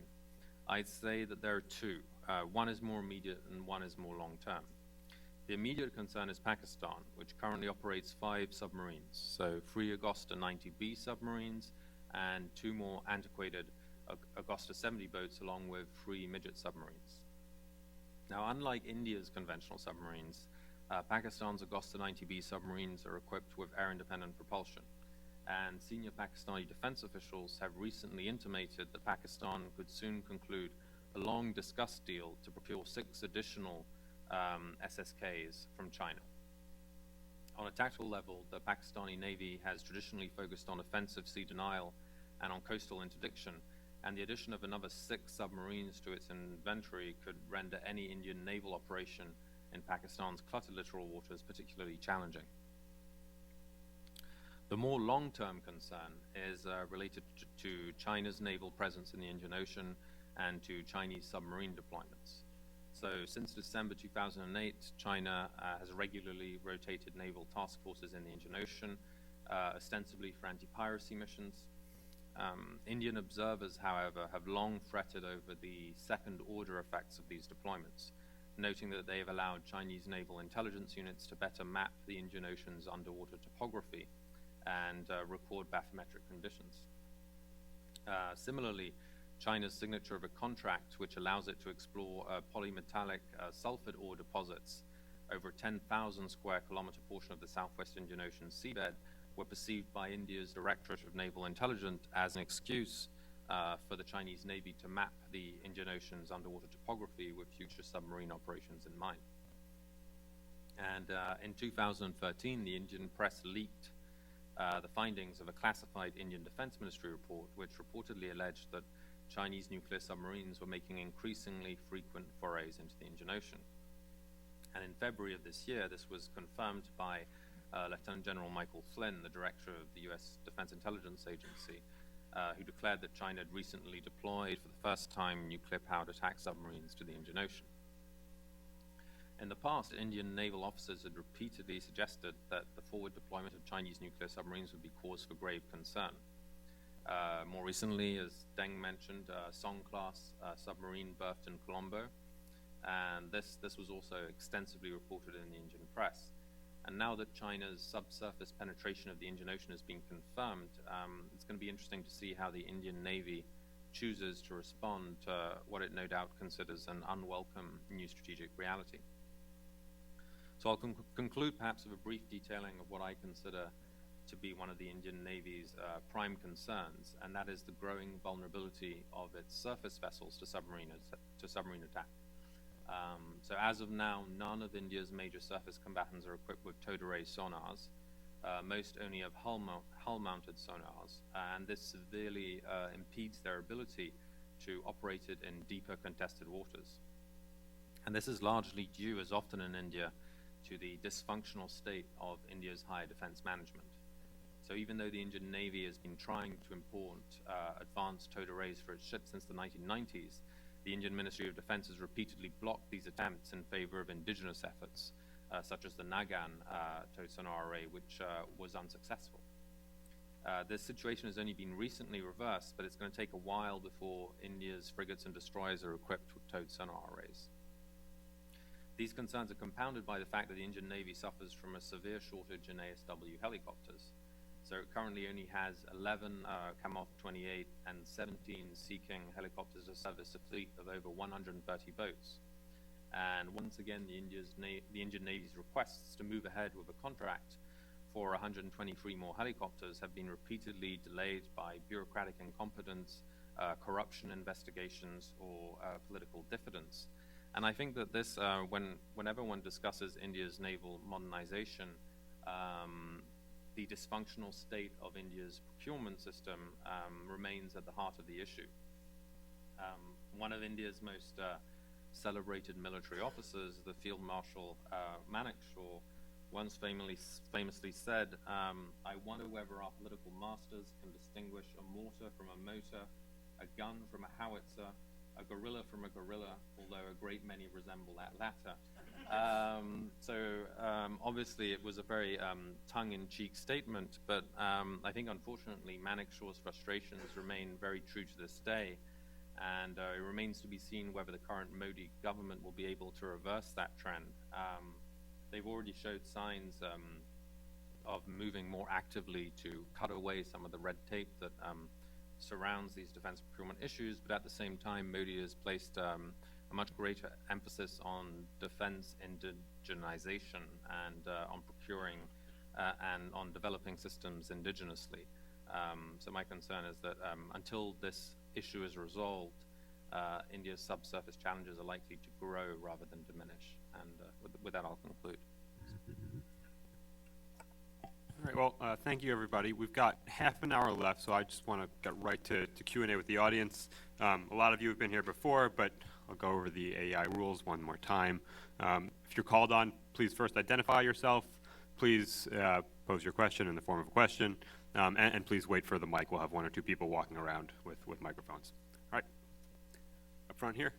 I'd say that there are 2. One is more immediate and one is more long-term. The immediate concern is Pakistan, which currently operates 5 submarines, so 3 Augusta 90B submarines and 2 more antiquated Augusta 70 boats along with 3 midget submarines. Now, unlike India's conventional submarines, Pakistan's Augusta 90B submarines are equipped with air-independent propulsion, and senior Pakistani defense officials have recently intimated that Pakistan could soon conclude a long-discussed deal to procure 6 additional SSKs from China. On a tactical level, the Pakistani Navy has traditionally focused on offensive sea denial and on coastal interdiction, and the addition of another 6 submarines to its inventory could render any Indian naval operation in Pakistan's cluttered littoral waters particularly challenging. The more long-term concern is related to China's naval presence in the Indian Ocean and to Chinese submarine deployments. So since December 2008, China has regularly rotated naval task forces in the Indian Ocean, ostensibly for anti-piracy missions. Indian observers, however, have long fretted over the second-order effects of these deployments, noting that they have allowed Chinese naval intelligence units to better map the Indian Ocean's underwater topography and record bathymetric conditions. Similarly, China's signature of a contract which allows it to explore polymetallic sulfide ore deposits over a 10,000 square kilometer portion of the southwest Indian Ocean seabed were perceived by India's Directorate of Naval Intelligence as an excuse for the Chinese Navy to map the Indian Ocean's underwater topography with future submarine operations in mind. And in 2013, the Indian press leaked the findings of a classified Indian Defense Ministry report, which reportedly alleged that Chinese nuclear submarines were making increasingly frequent forays into the Indian Ocean. And in February of this year, this was confirmed by Lieutenant General Michael Flynn, the director of the U.S. Defense Intelligence Agency, who declared that China had recently deployed for the first time nuclear-powered attack submarines to the Indian Ocean. In the past, Indian naval officers had repeatedly suggested that the forward deployment of Chinese nuclear submarines would be cause for grave concern. More recently, as Deng mentioned, Song-class submarine berthed in Colombo, and this was also extensively reported in the Indian press. And now that China's subsurface penetration of the Indian Ocean has been confirmed, it's going to be interesting to see how the Indian Navy chooses to respond to what it no doubt considers an unwelcome new strategic reality. So I'll conclude perhaps with a brief detailing of what I consider to be one of the Indian Navy's prime concerns, and that is the growing vulnerability of its surface vessels to submarine attack. So as of now, none of India's major surface combatants are equipped with towed array sonars. Most only have hull-mounted sonars, and this severely impedes their ability to operate it in deeper contested waters. And this is largely due, as often in India, to the dysfunctional state of India's higher defense management. So even though the Indian Navy has been trying to import advanced towed arrays for its ships since the 1990s, the Indian Ministry of Defense has repeatedly blocked these attempts in favor of indigenous efforts, such as the Nagan towed sonar array, which was unsuccessful. This situation has only been recently reversed, but it's going to take a while before India's frigates and destroyers are equipped with towed sonar arrays. These concerns are compounded by the fact that the Indian Navy suffers from a severe shortage in ASW helicopters. So it currently only has 11 Kamov 28 and 17 Sea King helicopters to service a fleet of over 130 boats. And once again, the Indian Navy's requests to move ahead with a contract for 123 more helicopters have been repeatedly delayed by bureaucratic incompetence, corruption investigations, or political diffidence. And I think that this, whenever one discusses India's naval modernization, the dysfunctional state of India's procurement system remains at the heart of the issue. One of India's most celebrated military officers, the Field Marshal Manekshaw, once famously said, "I wonder whether our political masters can distinguish a mortar from a motor, a gun from a howitzer, a gorilla from a gorilla, although a great many resemble that latter." Obviously it was a very tongue-in-cheek statement, but I think unfortunately Manekshaw's frustrations remain very true to this day, and it remains to be seen whether the current Modi government will be able to reverse that trend. They've already showed signs of moving more actively to cut away some of the red tape that surrounds these defense procurement issues, but at the same time, Modi has placed a much greater emphasis on defense indigenization and on procuring and on developing systems indigenously. So my concern is that until this issue is resolved, India's subsurface challenges are likely to grow rather than diminish. And with that, I'll conclude. All right, well, thank you, everybody. We've got half an hour left, so I just want to get right to Q&A with the audience. A lot of you have been here before, but I'll go over the AEI rules one more time. If you're called on, please first identify yourself. Please pose your question in the form of a question, and please wait for the mic. We'll have one or two people walking around with microphones. All right, up front here.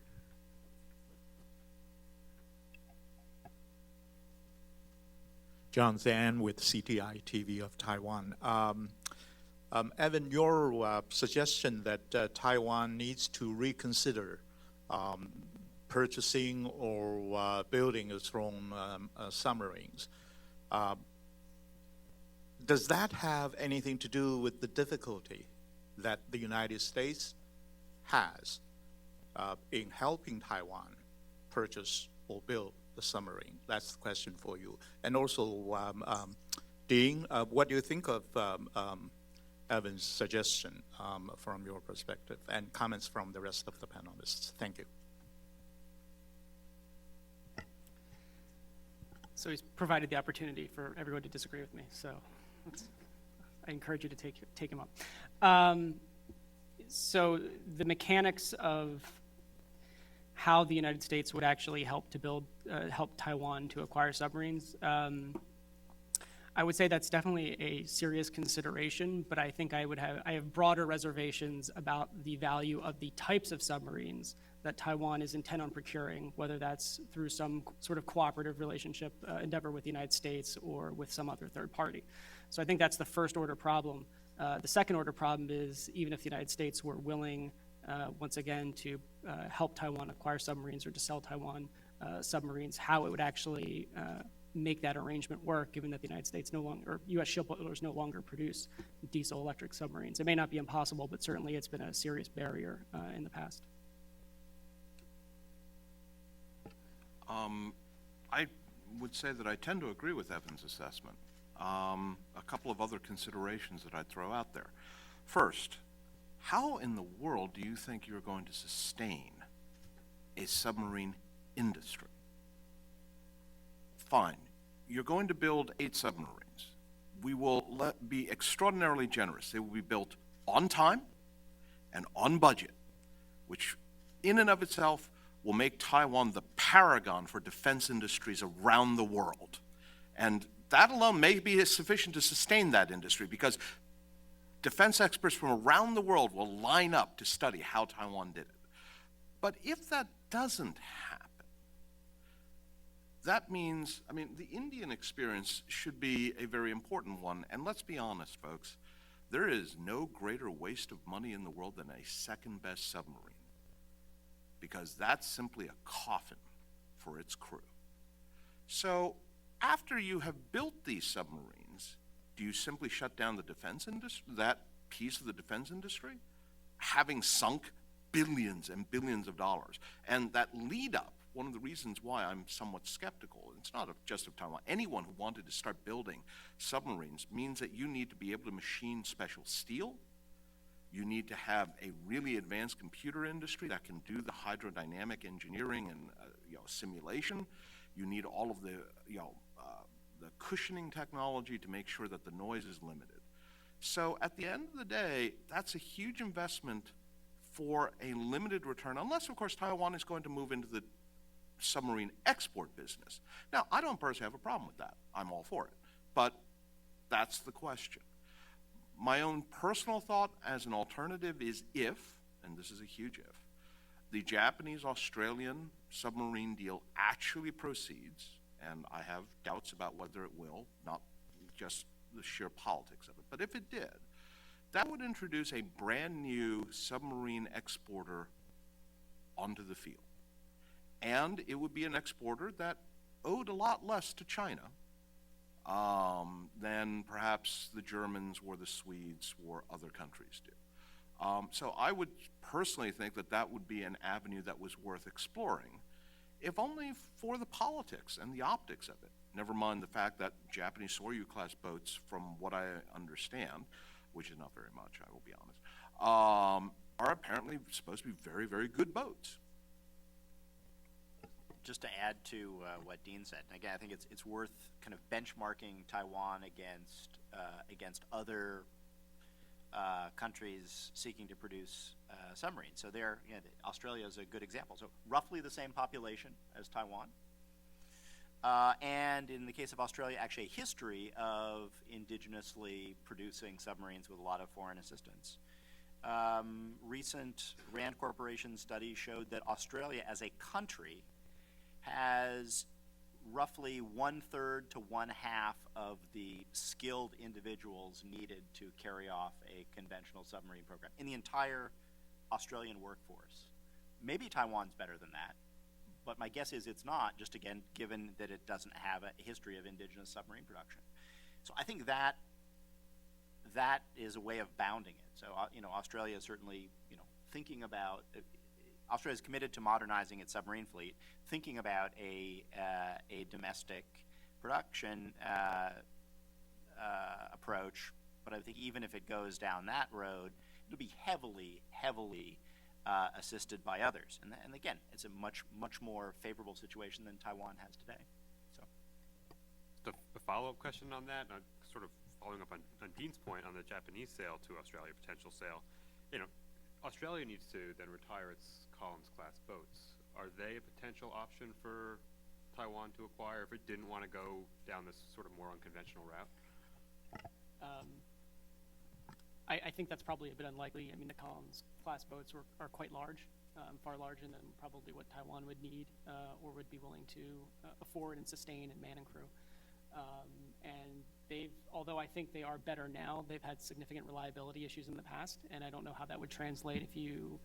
John Zan with CTI TV of Taiwan. Evan, your suggestion that Taiwan needs to reconsider purchasing or building its own submarines, does that have anything to do with the difficulty that the United States has in helping Taiwan purchase or build the submarine? That's the question for you. And also, Dean, what do you think of Evan's suggestion from your perspective, and comments from the rest of the panelists? Thank you. So he's provided the opportunity for everyone to disagree with me, so I encourage you to take him up. So the mechanics of how the United States would actually help to build, help Taiwan to acquire submarines, I would say that's definitely a serious consideration, but I think I have broader reservations about the value of the types of submarines that Taiwan is intent on procuring, whether that's through some sort of cooperative relationship endeavor with the United States or with some other third party. So I think that's the first order problem. The second order problem is even if the United States were willing, once again, to help Taiwan acquire submarines or to sell Taiwan submarines, how it would actually make that arrangement work, given that the United States no longer, or U.S. shipbuilders no longer produce diesel-electric submarines. It may not be impossible, but certainly it's been a serious barrier in the past. I would say that I tend to agree with Evan's assessment. A couple of other considerations that I'd throw out there. First, how in the world do you think you're going to sustain a submarine industry? Fine, you're going to build 8 submarines. We will be extraordinarily generous. They will be built on time and on budget, which in and of itself will make Taiwan the paragon for defense industries around the world. And that alone may be sufficient to sustain that industry, because defense experts from around the world will line up to study how Taiwan did it. But if that doesn't happen, that means, I mean, the Indian experience should be a very important one. And let's be honest, folks, there is no greater waste of money in the world than a second-best submarine, because that's simply a coffin for its crew. So after you have built these submarines, do you simply shut down the defense industry, that piece of the defense industry, having sunk billions and billions of dollars? And that lead up, one of the reasons why I'm somewhat skeptical, it's not just of Taiwan, anyone who wanted to start building submarines means that you need to be able to machine special steel. You need to have a really advanced computer industry that can do the hydrodynamic engineering and simulation. You need all of the the cushioning technology to make sure that the noise is limited. So at the end of the day, that's a huge investment for a limited return, unless of course Taiwan is going to move into the submarine export business. Now, I don't personally have a problem with that. I'm all for it. But that's the question. My own personal thought as an alternative is if, and this is a huge if, the Japanese-Australian submarine deal actually proceeds, and I have doubts about whether it will, not just the sheer politics of it, but if it did, that would introduce a brand new submarine exporter onto the field. And it would be an exporter that owed a lot less to China than perhaps the Germans or the Swedes or other countries do. So I would personally think that that would be an avenue that was worth exploring, if only for the politics and the optics of it. Never mind the fact that Japanese Soryu-class boats, from what I understand, which is not very much, I will be honest, are apparently supposed to be very, very good boats. Just to add to what Dean said, and again, I think it's worth kind of benchmarking Taiwan against other countries seeking to produce submarines. So there, Australia is a good example. So roughly the same population as Taiwan, and in the case of Australia, actually a history of indigenously producing submarines with a lot of foreign assistance. Recent Rand Corporation study showed that Australia as a country has roughly 1/3 to 1/2 of the skilled individuals needed to carry off a conventional submarine program in the entire Australian workforce. Maybe Taiwan's better than that, but my guess is it's not, just again, given that it doesn't have a history of indigenous submarine production. So I think that is a way of bounding it. So, Australia is certainly, thinking about, Australia is committed to modernizing its submarine fleet, thinking about a domestic production approach. But I think even if it goes down that road, it'll be heavily assisted by others. And again, it's a much more favorable situation than Taiwan has today. So, a follow-up question on that, sort of following up on Dean's point on the Japanese sale to Australia, potential sale. Australia needs to then retire its Collins-class boats. Are they a potential option for Taiwan to acquire if it didn't want to go down this sort of more unconventional route? I think that's probably a bit unlikely. I mean, the Collins-class boats are quite large, far larger than probably what Taiwan would need or would be willing to afford and sustain and man and crew. And although I think they are better now, they've had significant reliability issues in the past, and I don't know how that would translate if you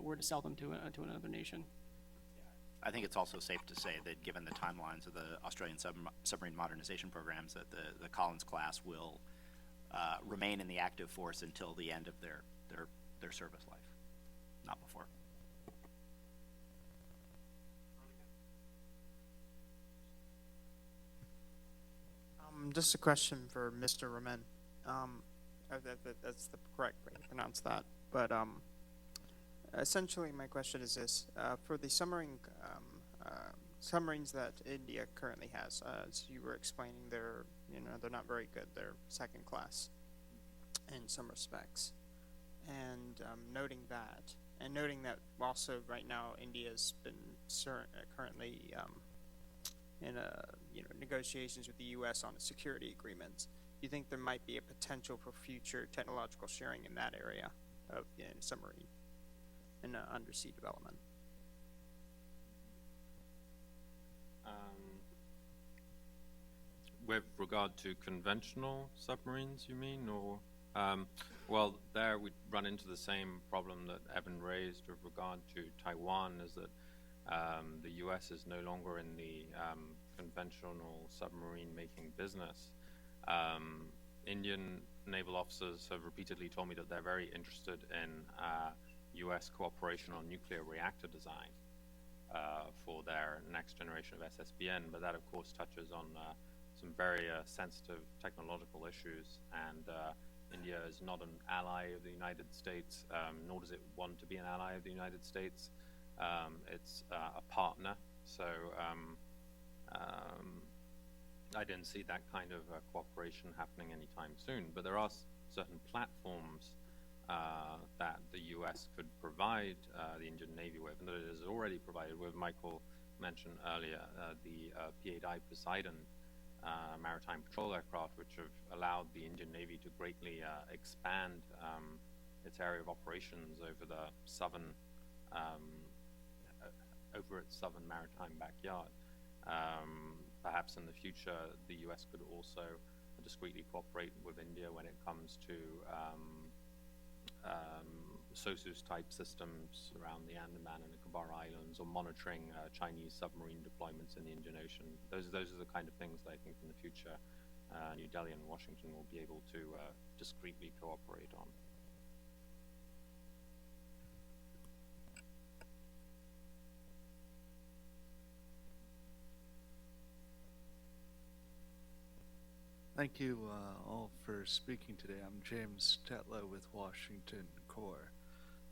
were to sell them to another nation. I think it's also safe to say that given the timelines of the Australian submarine modernization programs, that the Collins class will remain in the active force until the end of their service life, not before. Just a question for Mr. Ramin. That's the correct way to pronounce that. But essentially, my question is this: for the submarines that India currently has, as you were explaining, they're not very good. They're second class in some respects. And noting that also right now India's been currently in negotiations with the U.S. on a security agreement. Do you think there might be a potential for future technological sharing in that area of submarine and undersea development? With regard to conventional submarines, you mean, or well, there we run into the same problem that Evan raised with regard to Taiwan, is that the U.S. is no longer in the conventional submarine making business. Indian naval officers have repeatedly told me that they're very interested in U.S. cooperation on nuclear reactor design for their next generation of SSBN, but that of course touches on some very sensitive technological issues, and India is not an ally of the United States, nor does it want to be an ally of the United States. It's a partner, so I didn't see that kind of cooperation happening anytime soon. But there are certain platforms that the U.S. could provide the Indian Navy with, and that it has already provided with. Michael mentioned earlier the P-8I Poseidon maritime patrol aircraft, which have allowed the Indian Navy to greatly expand its area of operations over the southern over its southern maritime backyard. Perhaps in the future, the U.S. could also discreetly cooperate with India when it comes to SOSUS-type systems around the Andaman and Nicobar Islands, or monitoring Chinese submarine deployments in the Indian Ocean. Those are the kind of things that I think in the future New Delhi and Washington will be able to discreetly cooperate on. Thank you all for speaking today. I'm James Tetlow with Washington Corps.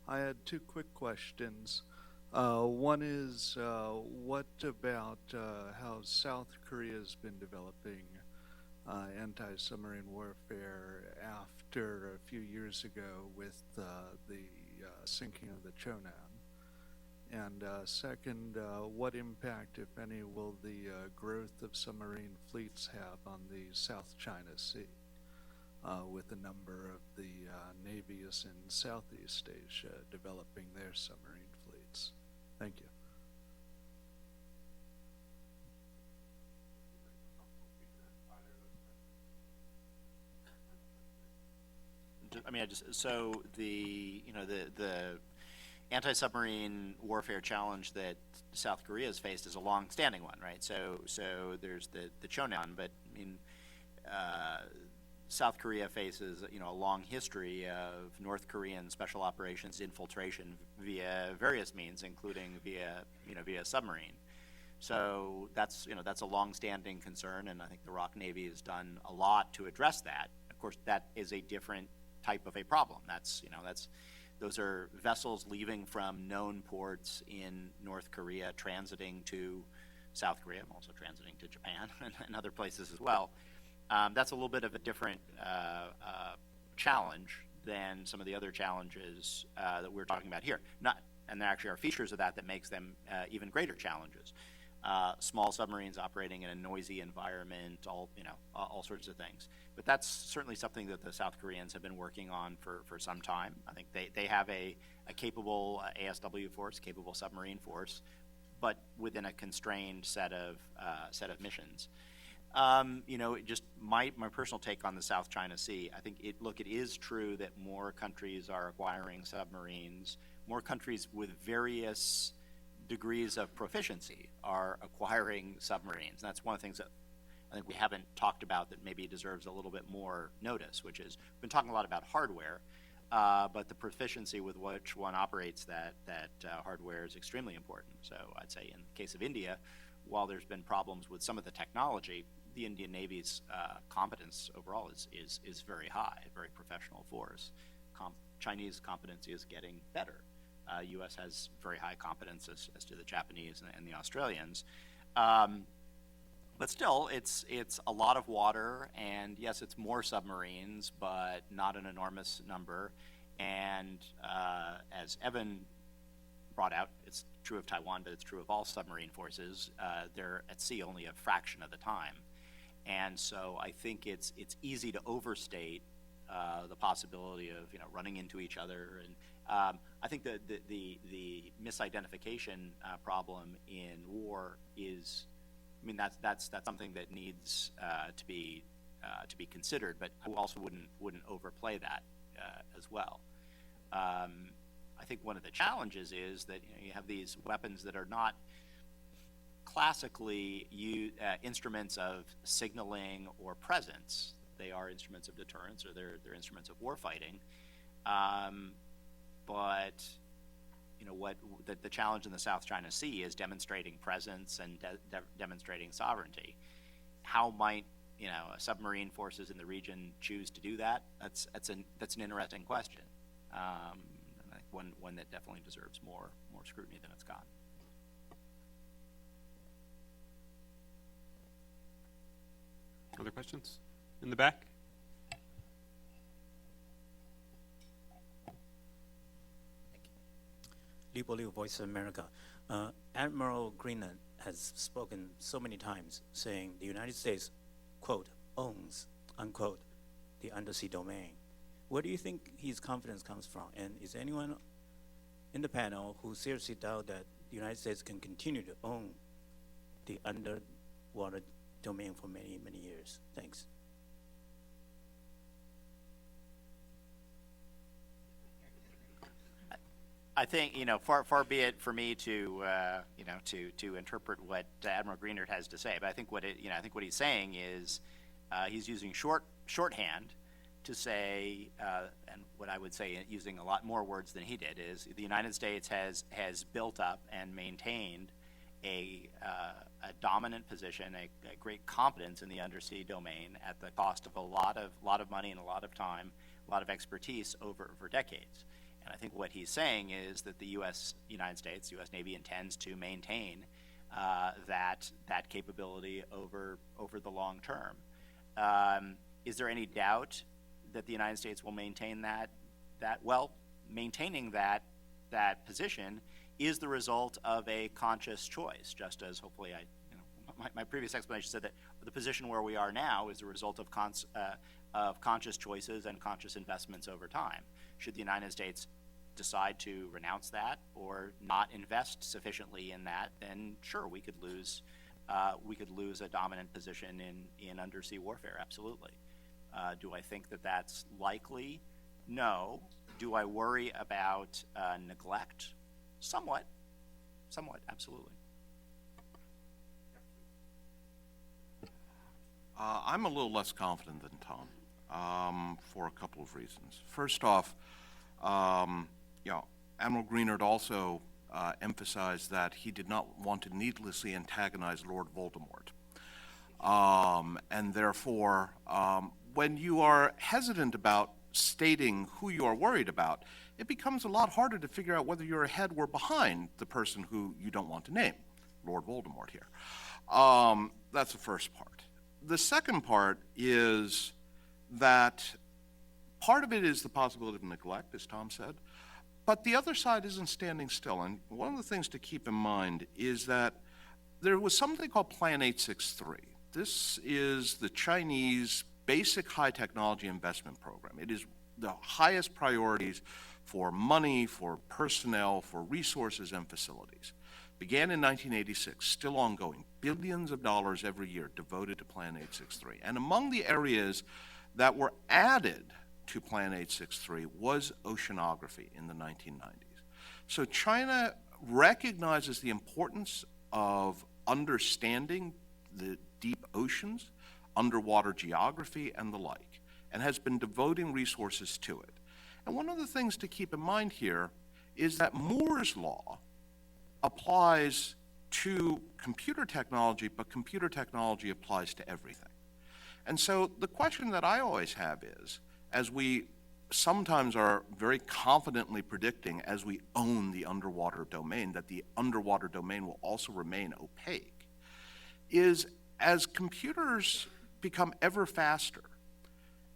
I had two quick questions. One is, what about how South Korea has been developing anti-submarine warfare after a few years ago with the sinking of the Chonan? And second, what impact, if any, will the growth of submarine fleets have on the South China Sea with a number of the navies in Southeast Asia developing their submarine fleets? Thank you. So the anti-submarine warfare challenge that South Korea has faced is a long-standing one, right? So there's the Chonan, but I mean, South Korea faces a long history of North Korean special operations infiltration via various means, including via submarine. So that's a long-standing concern, and I think the ROC Navy has done a lot to address that. Of course, that is a different type of a problem. Those are vessels leaving from known ports in North Korea, transiting to South Korea, also transiting to Japan and other places as well. That's a little bit of a different challenge than some of the other challenges that we're talking about here. And there actually are features of that makes them even greater challenges. small submarines operating in a noisy environment, all sorts of things. But that's certainly something that the South Koreans have been working on for some time. I think they have a capable ASW force, capable submarine force, but within a constrained set of missions. Just my personal take on the South China Sea, I think it is true that more countries are acquiring submarines, more countries with various degrees of proficiency are acquiring submarines. And that's one of the things that I think we haven't talked about that maybe deserves a little bit more notice, which is we've been talking a lot about hardware, but the proficiency with which one operates that hardware is extremely important. So I'd say in the case of India, while there's been problems with some of the technology, the Indian Navy's competence overall is very high, very professional force. Chinese competency is getting better. U.S. has very high competence as do the Japanese and the Australians. But still, it's a lot of water, and yes, it's more submarines, but not an enormous number. And as Evan brought out, it's true of Taiwan, but it's true of all submarine forces. They're at sea only a fraction of the time. And so I think it's easy to overstate the possibility of running into each other. And I think the misidentification problem in war is, that's something that needs to be considered. But I also wouldn't overplay that as well. I think one of the challenges is that you have these weapons that are not classically instruments of signaling or presence. They are instruments of deterrence, or they're instruments of warfighting. But the challenge in the South China Sea is demonstrating presence and demonstrating sovereignty. How might submarine forces in the region choose to do that? That's an interesting question. I think one that definitely deserves more scrutiny than it's got. Other questions? In the back? Liu, Voice of America. Admiral Greenland has spoken so many times saying the United States, quote, owns, unquote, the undersea domain. Where do you think his confidence comes from? And is anyone in the panel who seriously doubt that the United States can continue to own the underwater domain for many, many years? Thanks. I think far be it for me to interpret what Admiral Greenert has to say, but I think what he's saying is he's using shorthand to say, and what I would say using a lot more words than he did, is the United States has built up and maintained a dominant position, a great competence in the undersea domain at the cost of a lot of money and a lot of time, a lot of expertise over decades. And I think what he's saying is that the United States, U.S. Navy intends to maintain that capability over the long term. Is there any doubt that the United States will maintain that? Well, maintaining that position is the result of a conscious choice, just as hopefully my previous explanation said that the position where we are now is a result of conscious choices and conscious investments over time. Should the United States decide to renounce that or not invest sufficiently in that, then sure, we could lose a dominant position in undersea warfare. Absolutely. Do I think that that's likely? No. Do I worry about neglect? Somewhat, absolutely. I'm a little less confident than Tom for a couple of reasons. First off, Admiral Greenert also emphasized that he did not want to needlessly antagonize Lord Voldemort. And therefore, when you are hesitant about stating who you are worried about, it becomes a lot harder to figure out whether you're ahead or behind the person who you don't want to name, Lord Voldemort here. That's the first part. The second part is that part of it is the possibility of neglect, as Tom said, but the other side isn't standing still. And one of the things to keep in mind is that there was something called Plan 863. This is the Chinese basic high technology investment program. It is the highest priorities for money, for personnel, for resources and facilities. Began in 1986, still ongoing, billions of dollars every year devoted to Plan 863. And among the areas that were added to Plan 863 was oceanography in the 1990s. So China recognizes the importance of understanding the deep oceans, underwater geography, and the like, and has been devoting resources to it. And one of the things to keep in mind here is that Moore's law applies to computer technology, but computer technology applies to everything. And so the question that I always have is, as we sometimes are very confidently predicting as we own the underwater domain, that the underwater domain will also remain opaque, is as computers become ever faster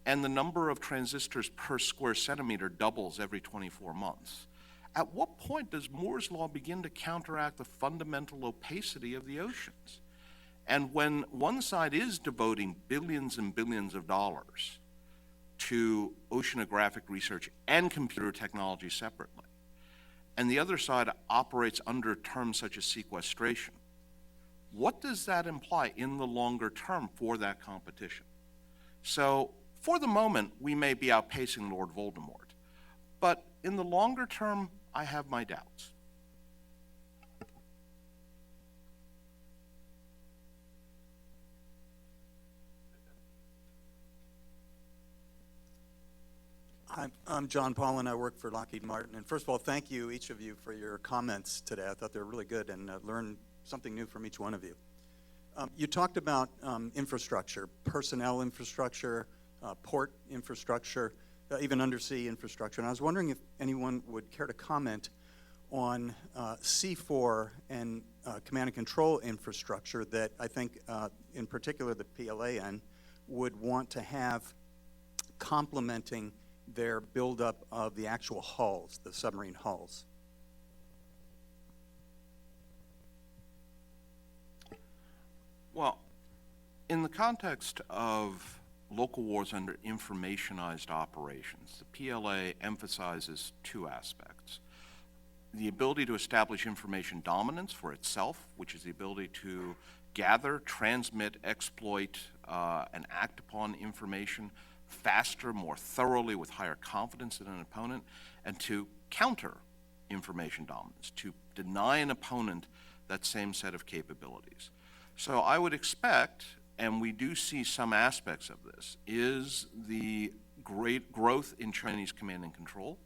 and the number of transistors per square centimeter doubles every 24 months, at what point does Moore's law begin to counteract the fundamental opacity of the oceans? And when one side is devoting billions and billions of dollars to oceanographic research and computer technology separately, and the other side operates under terms such as sequestration, what does that imply in the longer term for that competition? So for the moment, we may be outpacing Lord Voldemort, but in the longer term, I have my doubts. I'm John Paulin. I work for Lockheed Martin. And first of all, thank you, each of you, for your comments today. I thought they were really good and learned something new from each one of you. You talked about infrastructure, personnel infrastructure, port infrastructure, even undersea infrastructure. And I was wondering if anyone would care to comment on C4 and command and control infrastructure that I think, in particular, the PLAN would want to have complementing their buildup of the actual hulls, the submarine hulls. Well, in the context of local wars under informationized operations, the PLA emphasizes two aspects. The ability to establish information dominance for itself, which is the ability to gather, transmit, exploit, and act upon information faster, more thoroughly, with higher confidence than an opponent, and to counter information dominance, to deny an opponent that same set of capabilities. So I would expect, and we do see some aspects of this, is the great growth in Chinese command and control.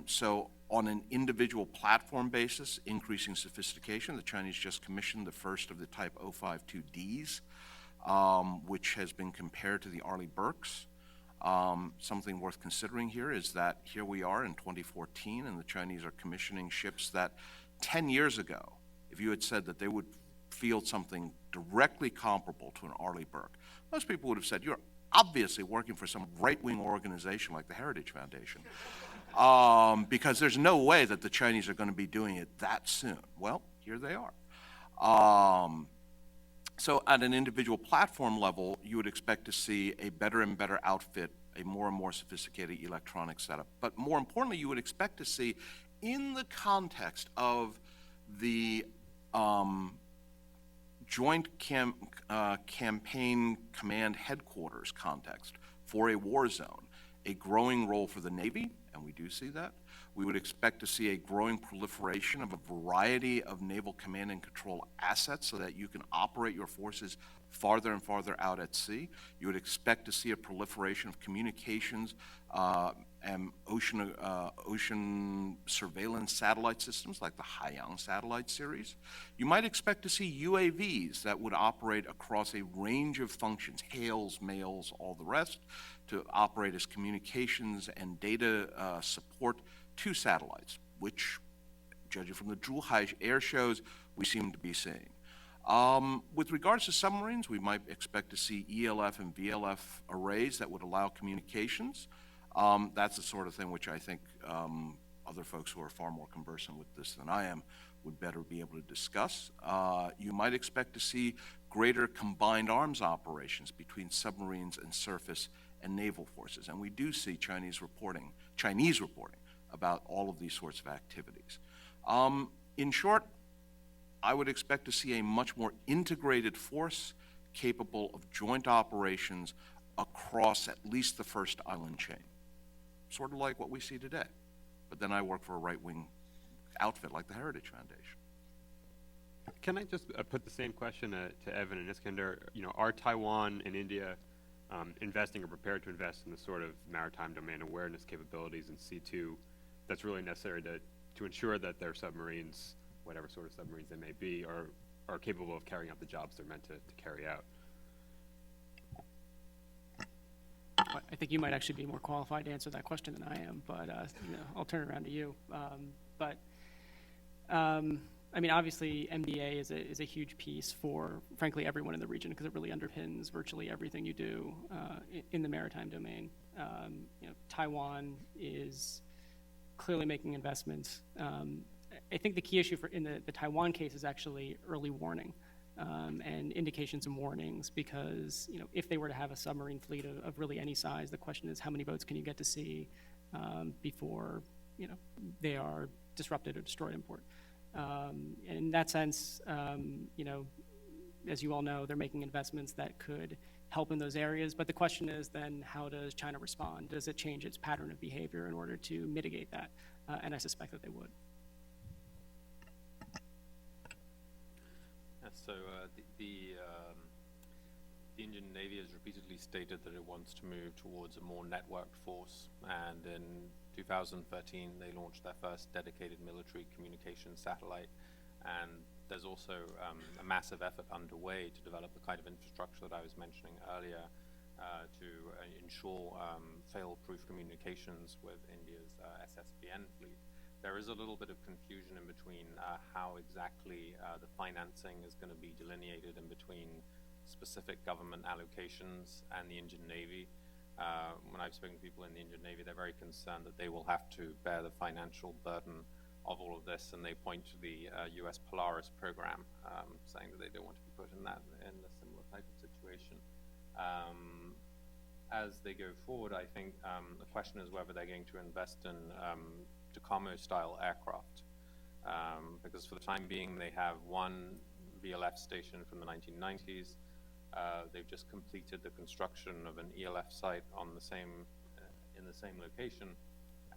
So on an individual platform basis, increasing sophistication. The Chinese just commissioned the first of the Type 052Ds, which has been compared to the Arleigh Burkes. Something worth considering here is that here we are in 2014, and the Chinese are commissioning ships that 10 years ago, if you had said that they would field something directly comparable to an Arleigh Burke, most people would have said, you're obviously working for some right-wing organization like the Heritage Foundation, because there's no way that the Chinese are going to be doing it that soon. Well, here they are. So at an individual platform level, you would expect to see a better and better outfit, a more and more sophisticated electronic setup. But more importantly, you would expect to see, in the context of the Joint Campaign Command Headquarters context for a war zone, a growing role for the Navy, and we do see that. We would expect to see a growing proliferation of a variety of naval command and control assets so that you can operate your forces farther and farther out at sea. You would expect to see a proliferation of communications and ocean surveillance satellite systems like the Haiyang satellite series. You might expect to see UAVs that would operate across a range of functions, hails, mails, all the rest, to operate as communications and data support to satellites, which, judging from the Zhuhai air shows, we seem to be seeing. With regards to submarines, we might expect to see ELF and VLF arrays that would allow communications. That's the sort of thing which I think other folks who are far more conversant with this than I am would better be able to discuss. You might expect to see greater combined arms operations between submarines and surface and naval forces. And we do see Chinese reporting about all of these sorts of activities. In short, I would expect to see a much more integrated force capable of joint operations across at least the first island chain, sort of like what we see today. But then I work for a right-wing outfit like the Heritage Foundation. Can I just put the same question to Evan and Iskander? Are Taiwan and India investing or prepared to invest in the sort of maritime domain awareness capabilities in C2 that's really necessary to ensure that their submarines, whatever sort of submarines they may be, are capable of carrying out the jobs they're meant to carry out? I think you might actually be more qualified to answer that question than I am, but I'll turn it around to you. Obviously, MDA is a huge piece for, frankly, everyone in the region because it really underpins virtually everything you do in the maritime domain. Taiwan is clearly making investments. I think the key issue in the Taiwan case is actually early warning and indications and warnings, because if they were to have a submarine fleet of really any size, the question is how many boats can you get to sea before they are disrupted or destroyed in port. In that sense, as you all know, they're making investments that could help in those areas. But the question is then, how does China respond? Does it change its pattern of behavior in order to mitigate that? And I suspect that they would. So the Indian Navy has repeatedly stated that it wants to move towards a more networked force, and in 2013 they launched their first dedicated military communications satellite, and there's also a massive effort underway to develop the kind of infrastructure that I was mentioning earlier to ensure fail-proof communications with India's SSBN fleet. There is a little bit of confusion in between how exactly the financing is going to be delineated in between specific government allocations and the Indian Navy. When I've spoken to people in the Indian Navy, they're very concerned that they will have to bear the financial burden of all of this, and they point to the U.S. Polaris program, saying that they don't want to be put in a similar type of situation. As they go forward, I think the question is whether they're going to invest in Tacoma-style aircraft, because for the time being they have one VLF station from the 1990s. They've just completed the construction of an ELF site in the same location,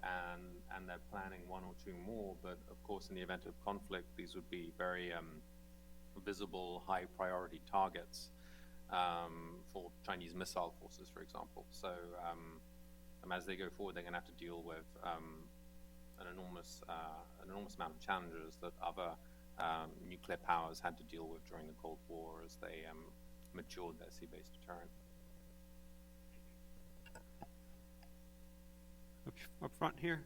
and they're planning one or two more. But of course, in the event of conflict, these would be very visible, high-priority targets for Chinese missile forces, for example. So as they go forward, they're going to have to deal with an enormous amount of challenges that other nuclear powers had to deal with during the Cold War as they matured their sea-based deterrent. Up front here.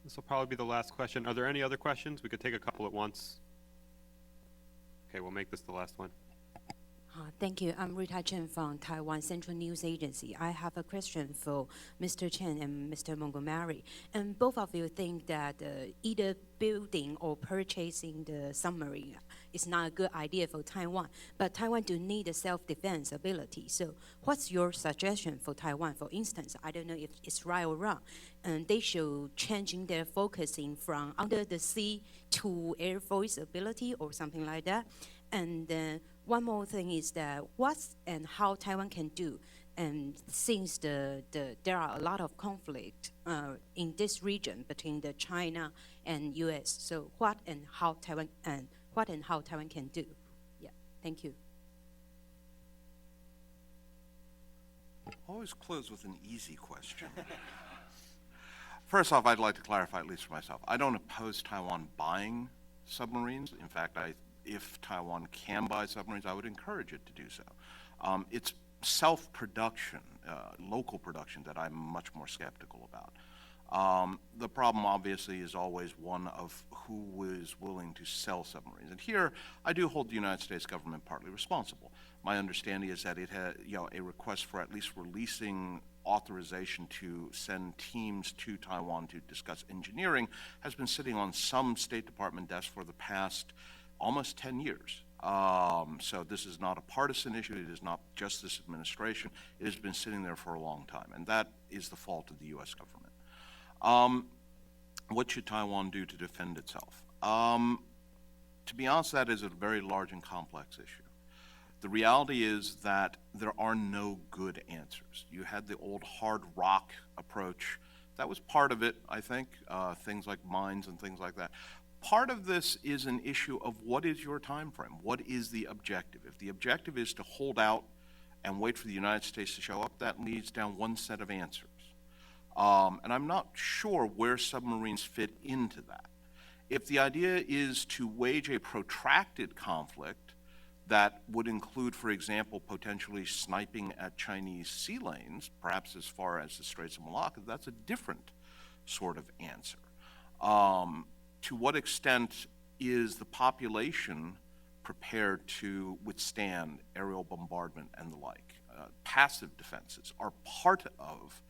This will probably be the last question. Are there any other questions? We could take a couple at once. Okay, we'll make this the last one. Thank you. I'm Rita Chen from Taiwan Central News Agency. I have a question for Mr. Chen and Mr. Montgomery. And both of you think that either building or purchasing the submarine is not a good idea for Taiwan. But Taiwan do need a self-defense ability. So what's your suggestion for Taiwan? For instance, I don't know if it's right or wrong. And they should changing their focusing from under the sea to Air Force ability or something like that. And one more thing is that what and how Taiwan can do, and since there are a lot of conflict in this region between the China and U.S. So what and how Taiwan can do? Yeah, thank you. Always close with an easy question. First off, I'd like to clarify, at least for myself, I don't oppose Taiwan buying submarines. In fact, if Taiwan can buy submarines, I would encourage it to do so. It's self-production, local production, that I'm much more skeptical about. The problem, obviously, is always one of who is willing to sell submarines. And here, I do hold the United States government partly responsible. My understanding is that it had, a request for at least releasing authorization to send teams to Taiwan to discuss engineering has been sitting on some State Department desk for the past almost 10 years. So this is not a partisan issue. It is not just this administration. It has been sitting there for a long time, and that is the fault of the U.S. government. What should Taiwan do to defend itself? To be honest, that is a very large and complex issue. The reality is that there are no good answers. You had the old hard rock approach. That was part of it, I think, things like mines and things like that. Part of this is an issue of what is your time frame? What is the objective? If the objective is to hold out and wait for the United States to show up, that leads down one set of answers. And I'm not sure where submarines fit into that. If the idea is to wage a protracted conflict that would include, for example, potentially sniping at Chinese sea lanes, perhaps as far as the Straits of Malacca, that's a different sort of answer. To what extent is the population prepared to withstand aerial bombardment and the like? Passive defenses are part of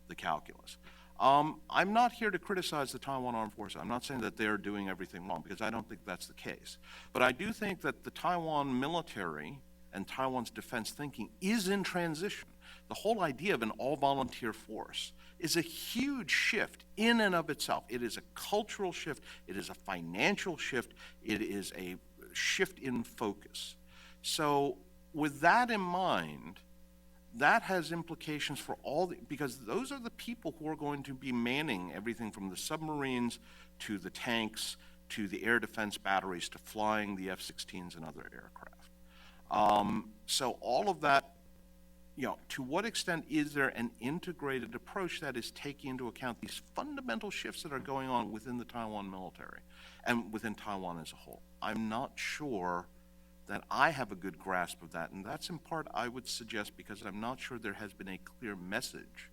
the calculus. I'm not here to criticize the Taiwan Armed Forces. I'm not saying that they're doing everything wrong, because I don't think that's the case. But I do think that the Taiwan military and Taiwan's defense thinking is in transition. The whole idea of an all-volunteer force is a huge shift in and of itself. It is a cultural shift. It is a financial shift. It is a shift in focus. So with that in mind, that has implications for because those are the people who are going to be manning everything from the submarines to the tanks to the air defense batteries to flying the F-16s and other aircraft. So all of that, to what extent is there an integrated approach that is taking into account these fundamental shifts that are going on within the Taiwan military and within Taiwan as a whole? I'm not sure that I have a good grasp of that, and that's in part, I would suggest, because I'm not sure there has been a clear message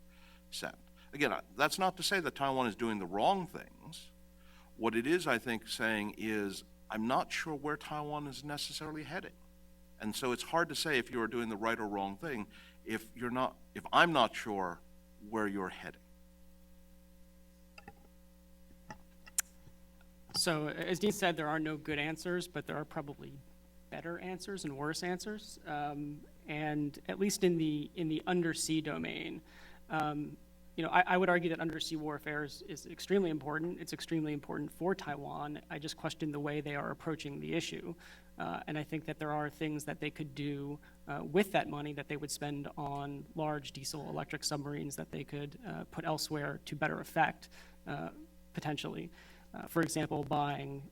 sent. Again, that's not to say that Taiwan is doing the wrong things. What it is, I think, saying is, I'm not sure where Taiwan is necessarily heading. And so it's hard to say if you're doing the right or wrong thing if I'm not sure where you're heading. So as Dean said, there are no good answers, but there are probably better answers and worse answers. And at least in the undersea domain, I would argue that undersea warfare is extremely important. It's extremely important for Taiwan. I just question the way they are approaching the issue. And I think that there are things that they could do with that money that they would spend on large diesel electric submarines that they could put elsewhere to better effect, potentially. For example, buying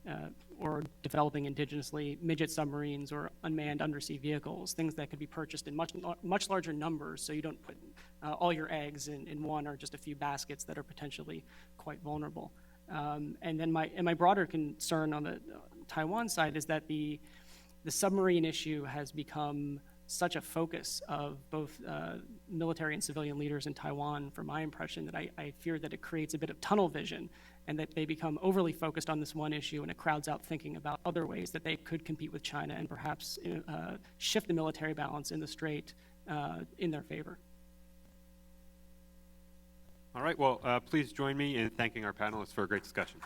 or developing indigenously midget submarines or unmanned undersea vehicles, things that could be purchased in much larger numbers, so you don't put all your eggs in one or just a few baskets that are potentially quite vulnerable. And then my broader concern on the Taiwan side is that the submarine issue has become such a focus of both military and civilian leaders in Taiwan, from my impression, that I fear that it creates a bit of tunnel vision, and that they become overly focused on this one issue, and it crowds out thinking about other ways that they could compete with China and perhaps shift the military balance in the Strait in their favor. All right, well, please join me in thanking our panelists for a great discussion.